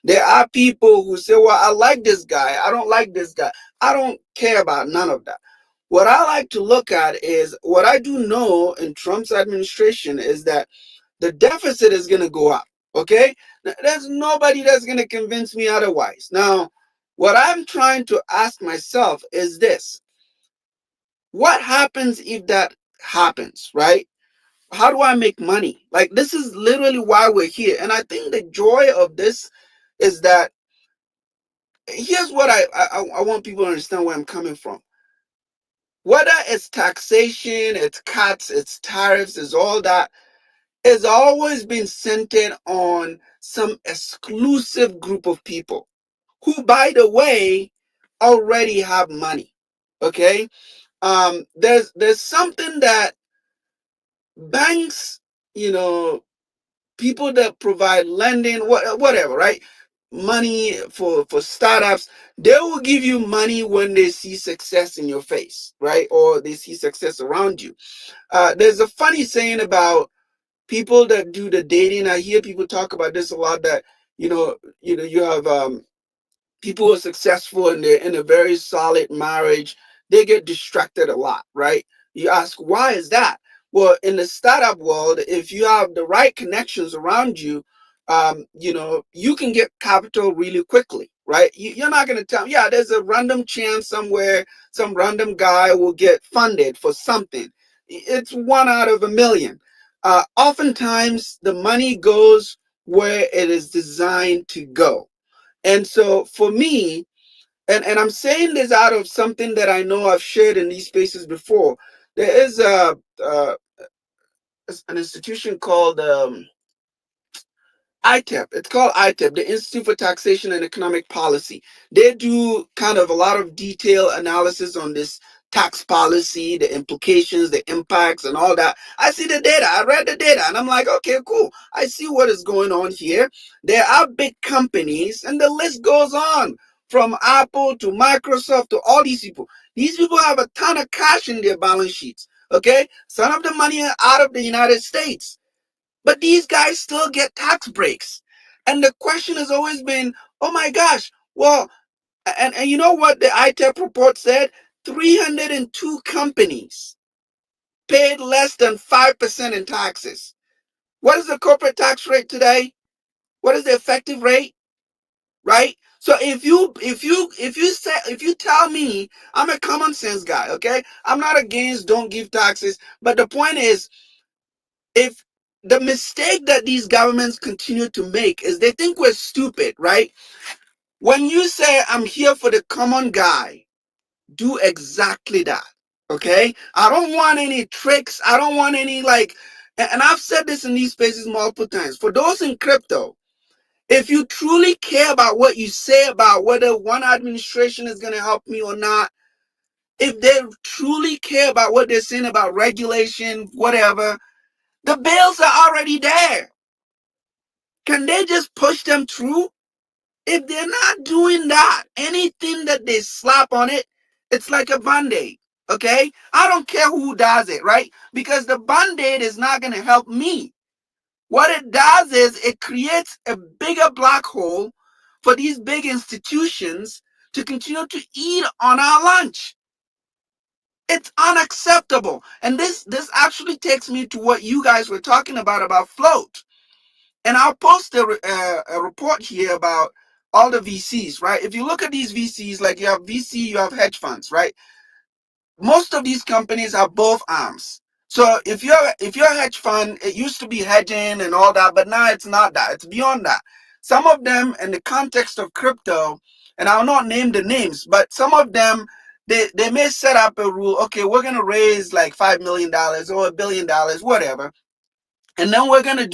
There are people who say, well, I like this guy, I don't like this guy. I don't care about none of that. What I like to look at is, what I do know in Trump's administration is that the deficit is going to go up. Okay, there's nobody that's going to convince me otherwise. Now, what I'm trying to ask myself is this: what happens if that happens, right? How do I make money? Like, this is literally why we're here. And I think the joy of this is that, here's what I want people to understand where I'm coming from. Whether it's taxation, it's cuts, it's tariffs, it's all that, it's always been centered on some exclusive group of people who, by the way, already have money. Okay, there's something that banks, people that provide lending, whatever, right? Money for startups, they will give you money when they see success in your face, right? Or they see success around you. There's a funny saying about people that do the dating. I hear people talk about this a lot, that you have people who are successful and they're in a very solid marriage, they get distracted a lot, right? You ask, why is that? Well, in the startup world, if you have the right connections around you, you can get capital really quickly, right? You're not going to tell, yeah, there's a random chance somewhere, some random guy will get funded for something. It's 1 out of a million. Oftentimes, the money goes where it is designed to go. And so for me, and I'm saying this out of something that I know I've shared in these spaces before, there is an institution called ITEP. It's called ITEP, the Institute for Taxation and Economic Policy. They do kind of a lot of detailed analysis on this tax policy, the implications, the impacts, and all that. I see the data. I read the data, and I'm like, okay, cool. I see what is going on here. There are big companies, and the list goes on from Apple to Microsoft to all these people. These people have a ton of cash in their balance sheets. Okay, some of the money are out of the United States. But these guys still get tax breaks. And the question has always been, oh my gosh, well, and you know what the ITEP report said? 302 companies paid less than 5% in taxes. What is the corporate tax rate today? What is the effective rate? Right? So if you tell me, I'm a common sense guy, okay? I'm not against don't give taxes, but the point is, if the mistake that these governments continue to make is they think we're stupid, right? When you say I'm here for the common guy, do exactly that. Okay? I don't want any tricks. I don't want any and I've said this in these spaces multiple times. For those in crypto, if you truly care about what you say about whether one administration is going to help me or not, if they truly care about what they're saying about regulation, whatever, the bills are already there. Can they just push them through? If they're not doing that, anything that they slap on it, it's like a band-aid. Okay? I don't care who does it, right? Because the band-aid is not going to help me. What it does is it creates a bigger black hole for these big institutions to continue to eat on our lunch. It's unacceptable. And this actually takes me to what you guys were talking about float. And I'll post a report here about all the VCs, right? If you look at these VCs, like you have VC, you have hedge funds, right? Most of these companies have both arms. So if you're a hedge fund, it used to be hedging and all that, but now it's not that. It's beyond that. Some of them, in the context of crypto, and I'll not name the names, but some of them, they may set up a rule. Okay, we're gonna raise like $5 million or $1 billion, whatever, and then we're gonna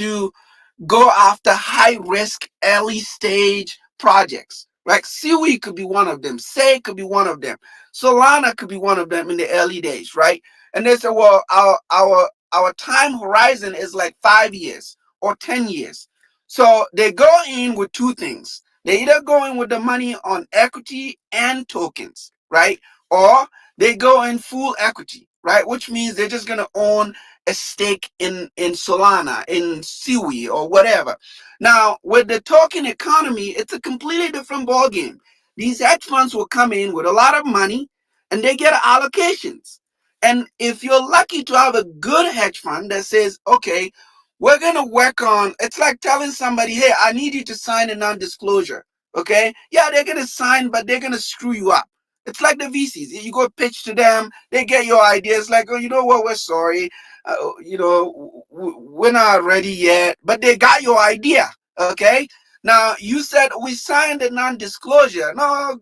go after high risk early stage projects. Like Seaweed could be one of them. Say could be one of them. Solana could be one of them in the early days, right? And they say, well, our time horizon is like 5 years or 10 years. So they go in with two things. They either go in with the money on equity and tokens, right? Or they go in full equity, right? Which means they're just gonna own a stake in Solana, in Seaweed, or whatever. Now, with the token economy, it's a completely different ballgame. These hedge funds will come in with a lot of money, and they get allocations. And if you're lucky to have a good hedge fund that says, okay, we're going to work on, it's like telling somebody, hey, I need you to sign a non-disclosure. Okay? Yeah, they're going to sign, but they're going to screw you up. It's like the VCs. You go pitch to them, they get your ideas like, oh, you know what, we're sorry. We're not ready yet, but they got your idea. Okay. Now you said we signed a non-disclosure. No,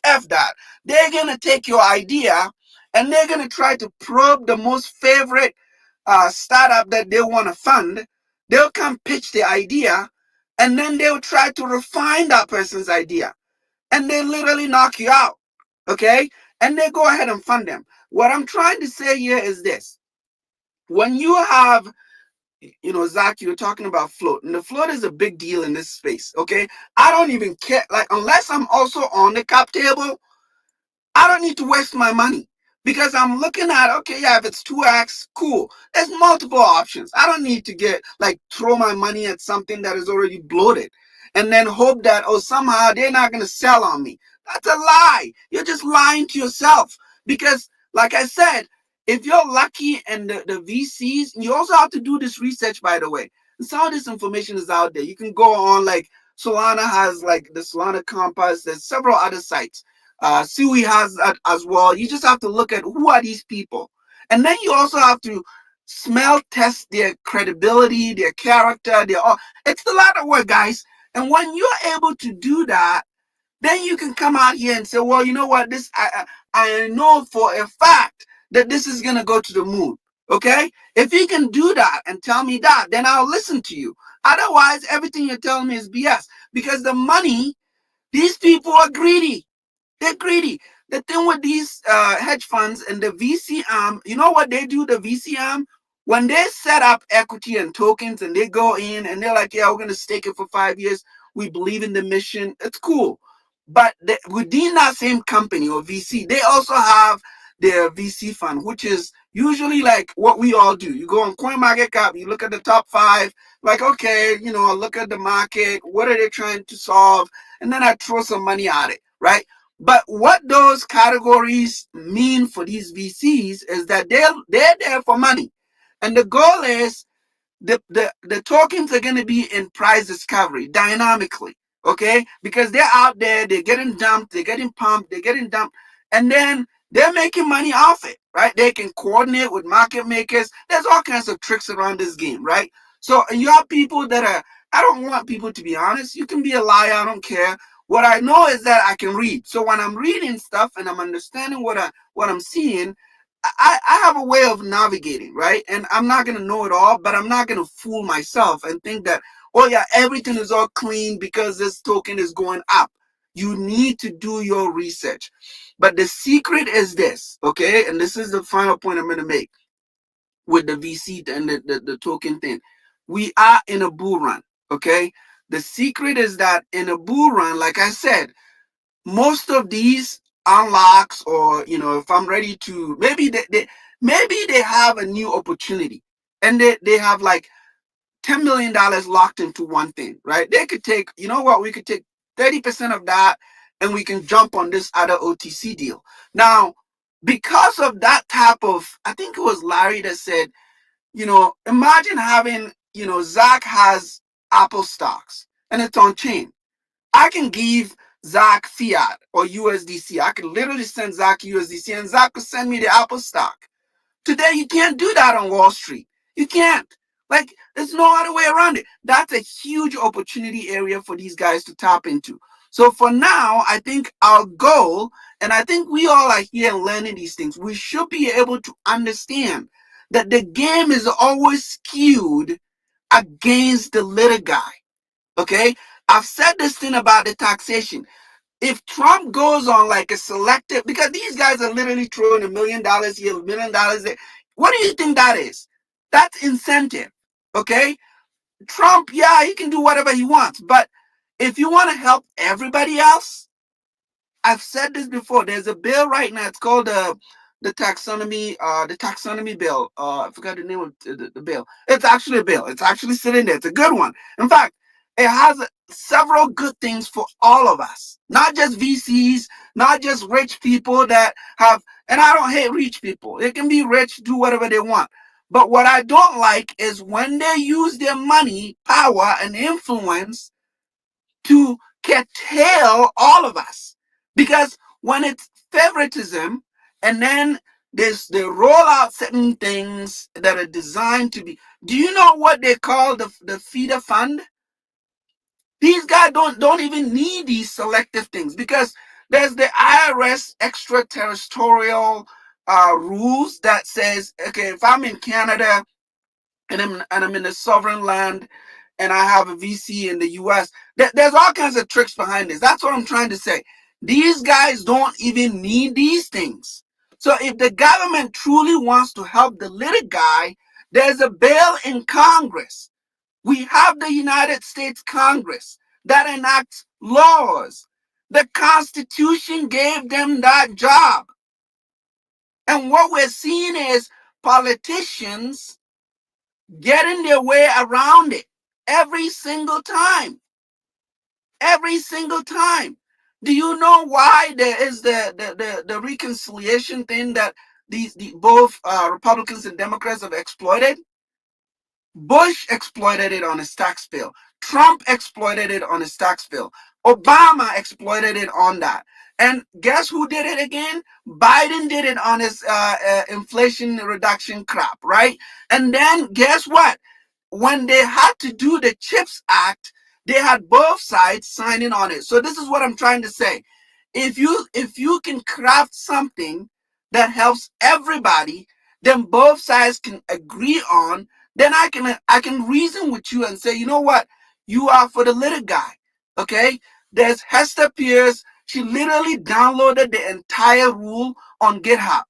F that. They're going to take your idea and they're going to try to probe the most favorite startup that they want to fund. They'll come pitch the idea and then they'll try to refine that person's idea and they literally knock you out. Okay. And they go ahead and fund them. What I'm trying to say here is this. When you have, Zach, you were talking about float, and the float is a big deal in this space. Okay. I don't even care. Like, unless I'm also on the cap table, I don't need to waste my money because I'm looking at, okay, yeah, if it's 2x, cool. There's multiple options. I don't need to throw my money at something that is already bloated and then hope that, oh, somehow they're not going to sell on me. That's a lie. You're just lying to yourself because, like I said, if you're lucky and the VCs, you also have to do this research, by the way. And some of this information is out there. You can go on, like Solana has like the Solana Compass. There's several other sites. Sui has that as well. You just have to look at who are these people. And then you also have to smell test their credibility, their character, it's a lot of work, guys. And when you're able to do that, then you can come out here and say, well, you know what, I know for a fact that this is going to go to the moon. Okay? If you can do that and tell me that, then I'll listen to you. Otherwise, everything you're telling me is BS. Because the money, these people are greedy. They're greedy. The thing with these hedge funds and the VC arm, you know what they do, the VC arm? When they set up equity and tokens and they go in and they're like, yeah, we're going to stake it for 5 years. We believe in the mission. It's cool. But within that same company or VC, they also have their VC fund, which is usually like what we all do. You go on CoinMarketCap, you look at the top 5, like, okay, you know, I look at the market, what are they trying to solve? And then I throw some money at it, right? But what those categories mean for these VCs is that they're there for money. And the goal is the tokens are going to be in price discovery dynamically, okay? Because they're out there, they're getting dumped, they're getting pumped, they're getting dumped, and then they're making money off it, right? They can coordinate with market makers. There's all kinds of tricks around this game, right? So you have people that are, I don't want people to be honest. You can be a liar, I don't care. What I know is that I can read. So when I'm reading stuff and I'm understanding what I'm seeing, I have a way of navigating, right? And I'm not going to know it all, but I'm not going to fool myself and think that, oh yeah, everything is all clean because this token is going up. You need to do your research. But the secret is this, okay? And this is the final point I'm going to make with the VC and the token thing. We are in a bull run, okay? The secret is that in a bull run, like I said, most of these unlocks, or you know, if I'm ready to, maybe they have a new opportunity and they have like $10 million locked into one thing, right? They could take, you know what, we could take 30% of that and we can jump on this other OTC deal. Now, because of that type of, I think it was Larry that said, you know, imagine having, you know, Zach has Apple stocks and it's on chain. I can give Zach fiat or USDC. I can literally send Zach USDC and Zach could send me the Apple stock. Today, you can't do that on Wall Street. You can't. Like, there's no other way around it. That's a huge opportunity area for these guys to tap into. So for now, I think our goal, and I think we all are here learning these things, we should be able to understand that the game is always skewed against the little guy. Okay? I've said this thing about the taxation. If Trump goes on like a selective, because these guys are literally throwing $1 million here, $1 million there. What do you think that is? That's incentive. Okay? Trump, yeah, he can do whatever he wants. But if you want to help everybody else, I've said this before. There's a bill right now. It's called the taxonomy bill. I forgot the name of the bill. It's actually a bill. It's actually sitting there. It's a good one. In fact, it has several good things for all of us, not just VCs, not just rich people that have, and I don't hate rich people. They can be rich, do whatever they want. But what I don't like is when they use their money, power, and influence to curtail all of us. Because when it's favoritism and then they roll out certain things that are designed to be, do you know what they call the feeder fund? These guys don't even need these selective things because there's the IRS extraterritorial rules that says, okay, if I'm in Canada and I'm in a sovereign land and I have a VC in the US, there's all kinds of tricks behind this. That's what I'm trying to say. These guys don't even need these things. So if the government truly wants to help the little guy, there's a bill in Congress. We have the United States Congress that enacts laws. The Constitution gave them that job. And what we're seeing is politicians getting their way around it every single time. Every single time. Do you know why there is the reconciliation thing that both Republicans and Democrats have exploited? Bush exploited it on his tax bill. Trump exploited it on his tax bill. Obama exploited it on that. And guess who did it again? Biden did it on his inflation reduction crap, right? And then guess what? When they had to do the CHIPS Act, they had both sides signing on it. So this is what I'm trying to say. If you can craft something that helps everybody, then both sides can agree on, then I can reason with you and say, you know what, you are for the little guy. Okay, there's Hester Pierce. She literally downloaded the entire rule on GitHub.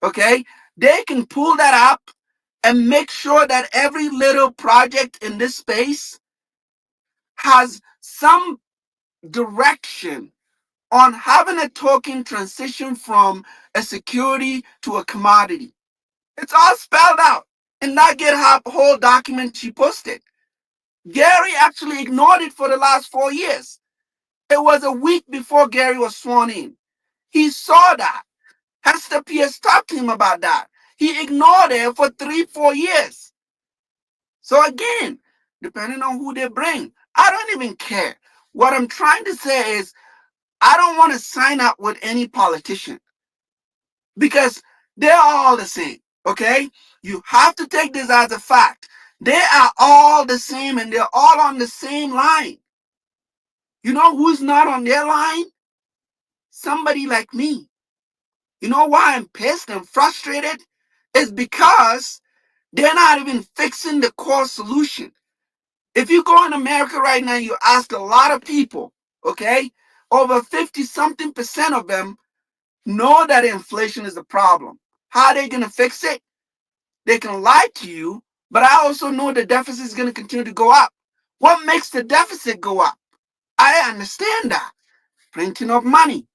Okay, they can pull that up and make sure that every little project in this space has some direction on having a token transition from a security to a commodity. It's all spelled out in that GitHub whole document she posted. Gary actually ignored it for the last 4 years. It was a week before Gary was sworn in. He saw that. Hester Pierce talked to him about that. He ignored it for 3-4 years. So again, depending on who they bring, I don't even care. What I'm trying to say is, I don't want to sign up with any politician because they're all the same. Okay? You have to take this as a fact. They are all the same and they're all on the same line. You know who's not on their line? Somebody like me. You know why I'm pissed and frustrated? It's because they're not even fixing the core solution. If you go in America right now, you ask a lot of people, okay? Over 50-something% of them know that inflation is a problem. How are they going to fix it? They can lie to you, but I also know the deficit is going to continue to go up. What makes the deficit go up? I understand that. Printing of money.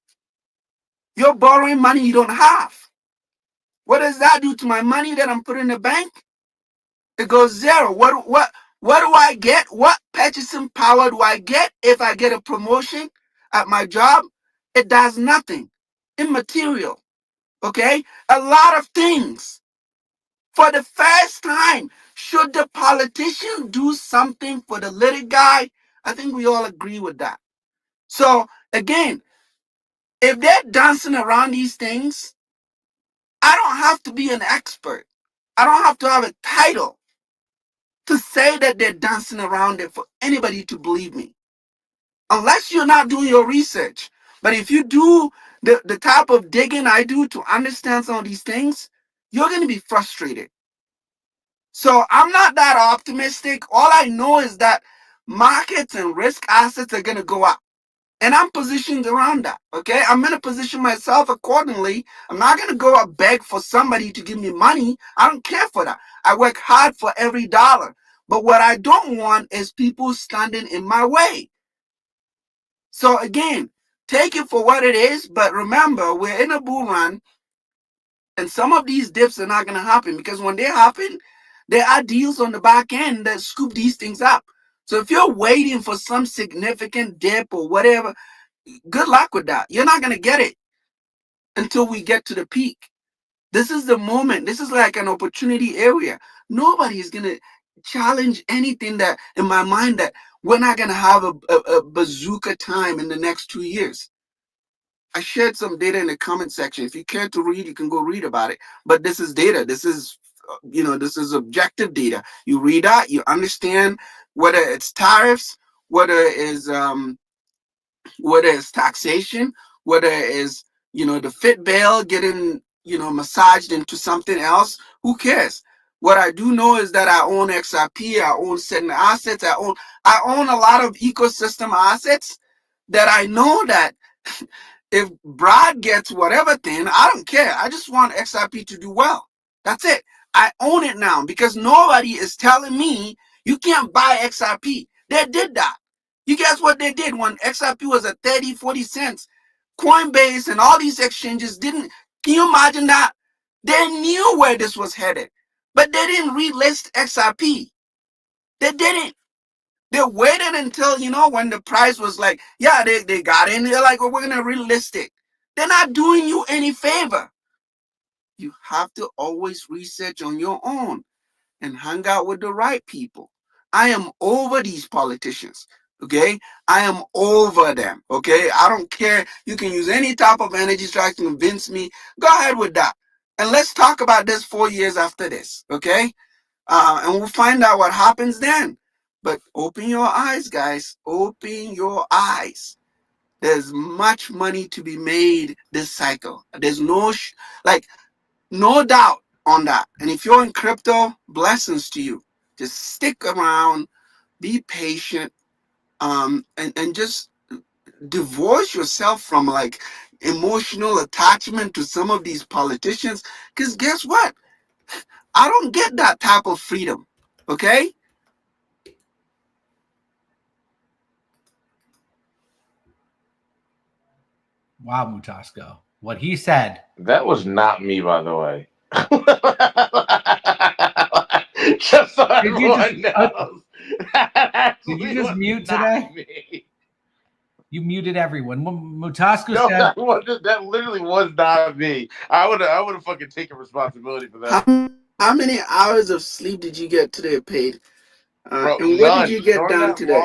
You're borrowing money you don't have. What does that do to my money that I'm putting in the bank? It goes zero. What do I get? What purchasing power do I get if I get a promotion at my job? It does nothing. Immaterial. Okay? A lot of things. For the first time, should the politician do something for the little guy? I think we all agree with that. So again, if they're dancing around these things, I don't have to be an expert. I don't have to have a title to say that they're dancing around it for anybody to believe me. Unless you're not doing your research. But if you do the type of digging I do to understand some of these things, you're going to be frustrated. So I'm not that optimistic. All I know is that markets and risk assets are going to go up. And I'm positioned around that, okay? I'm going to position myself accordingly. I'm not going to go out beg for somebody to give me money. I don't care for that. I work hard for every dollar. But what I don't want is people standing in my way. So again, take it for what it is. But remember, we're in a bull run. And some of these dips are not going to happen because when they happen, there are deals on the back end that scoop these things up. So if you're waiting for some significant dip or whatever, good luck with that. You're not going to get it until we get to the peak. This is the moment. This is like an opportunity area. Nobody is going to challenge anything that in my mind that we're not going to have a bazooka time in the next 2 years. I shared some data in the comment section. If you care to read, you can go read about it. But this is data. This is, this is objective data. You read that, you understand whether it's tariffs, whether it's taxation, whether it's, the fit bail getting, massaged into something else. Who cares? What I do know is that I own XRP, I own certain assets, I own a lot of ecosystem assets that I know that if Brad gets whatever thing, I don't care. I just want XRP to do well. That's it. I own it now because nobody is telling me you can't buy XRP. They did that. You guess what they did when XRP was at 30, 40 cents? Coinbase and all these exchanges didn't. Can you imagine that? They knew where this was headed, but they didn't relist XRP. They didn't. They waited until, when the price was like, yeah, they got in. They're like, well, we're going to relist it. They're not doing you any favor. You have to always research on your own and hang out with the right people. I am over these politicians, okay? I am over them, okay? I don't care. You can use any type of energy try to convince me. Go ahead with that. And let's talk about this 4 years after this, okay? And we'll find out what happens then. But open your eyes, guys. Open your eyes. There's much money to be made this cycle. There's no doubt on that. And if you're in crypto, blessings to you. Just stick around, be patient, and just divorce yourself from like emotional attachment to some of these politicians. Because guess what? I don't get that type of freedom. Okay? Wow, Mutasco. What he said. That was not me, by the way. Just so everyone knows. Did you just mute today? Me. You muted everyone. Mutasco No, said that literally was not me. I would have fucking taken responsibility for that. How many hours of sleep did you get today, Paid? Bro, And what did you get done today?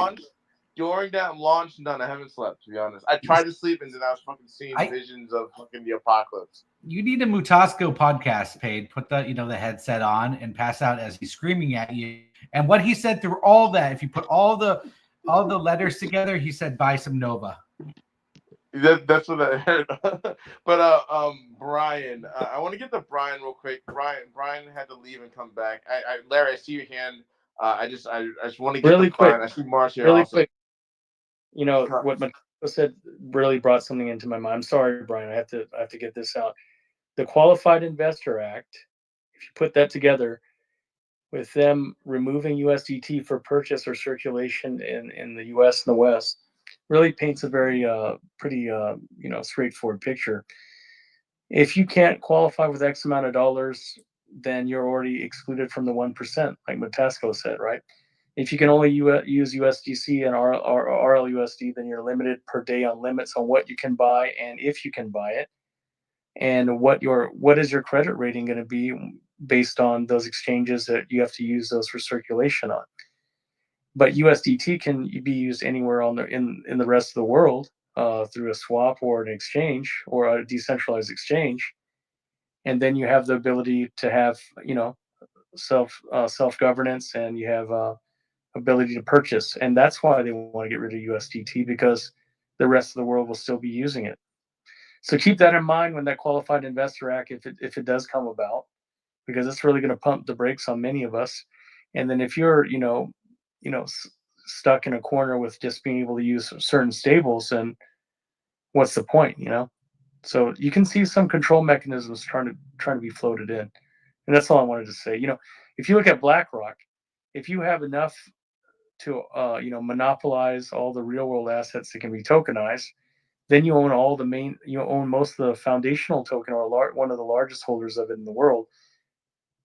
During that launch, none. I haven't slept, to be honest. I tried to sleep, and then I was fucking seeing visions of fucking the apocalypse. You need a Mutasco podcast, Paid. Put the the headset on and pass out as he's screaming at you. And what he said through all that, if you put all the letters together, he said, "Buy some Nova." That's what I heard. But Brian, I want to get to Brian real quick. Brian had to leave and come back. Larry, I see your hand. I just want to get Really to quick. Brian. I see Marcia Really also. quick. What Mateo said really brought something into my mind. I'm sorry, Brian. I have to get this out. The Qualified Investor Act, if you put that together with them removing USDT for purchase or circulation in the US and the West, really paints a very pretty straightforward picture. If you can't qualify with X amount of dollars, then you're already excluded from the 1%, like Matasco said, right? If you can only use USDC and RLUSD, then you're limited per day on limits on what you can buy and if you can buy it, and what is your credit rating going to be based on those exchanges that you have to use those for circulation on. But USDT can be used anywhere in the rest of the world through a swap or an exchange or a decentralized exchange, and then you have the ability to have self governance, and you have ability to purchase, and that's why they want to get rid of USDT, because the rest of the world will still be using it. So keep that in mind when that Qualified Investor Act, if it does come about, because it's really going to pump the brakes on many of us. And then if you're stuck in a corner with just being able to use certain stables, then what's the point? So you can see some control mechanisms trying to be floated in, and that's all I wanted to say. If you look at BlackRock, if you have enough to monopolize all the real world assets that can be tokenized, then you own most of the foundational token, or one of the largest holders of it in the world.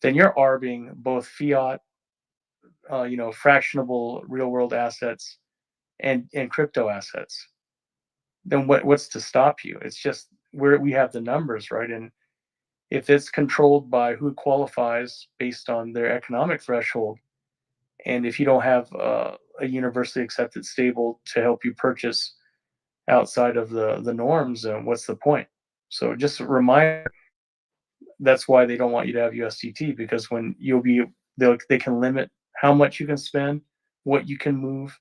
Then you're arbing both fiat, fractionable real world assets and crypto assets. Then what's to stop you? It's just where we have the numbers, right? And if it's controlled by who qualifies based on their economic threshold, and if you don't have a universally accepted stable to help you purchase outside of the norms, what's the point? So just a reminder, that's why they don't want you to have USDT, because when they can limit how much you can spend, what you can move,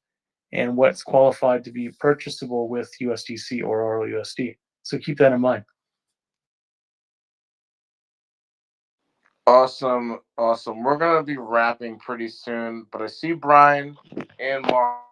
and what's qualified to be purchasable with USDC or RLUSD. So keep that in mind. Awesome. We're gonna be wrapping pretty soon, but I see Brian and Mark.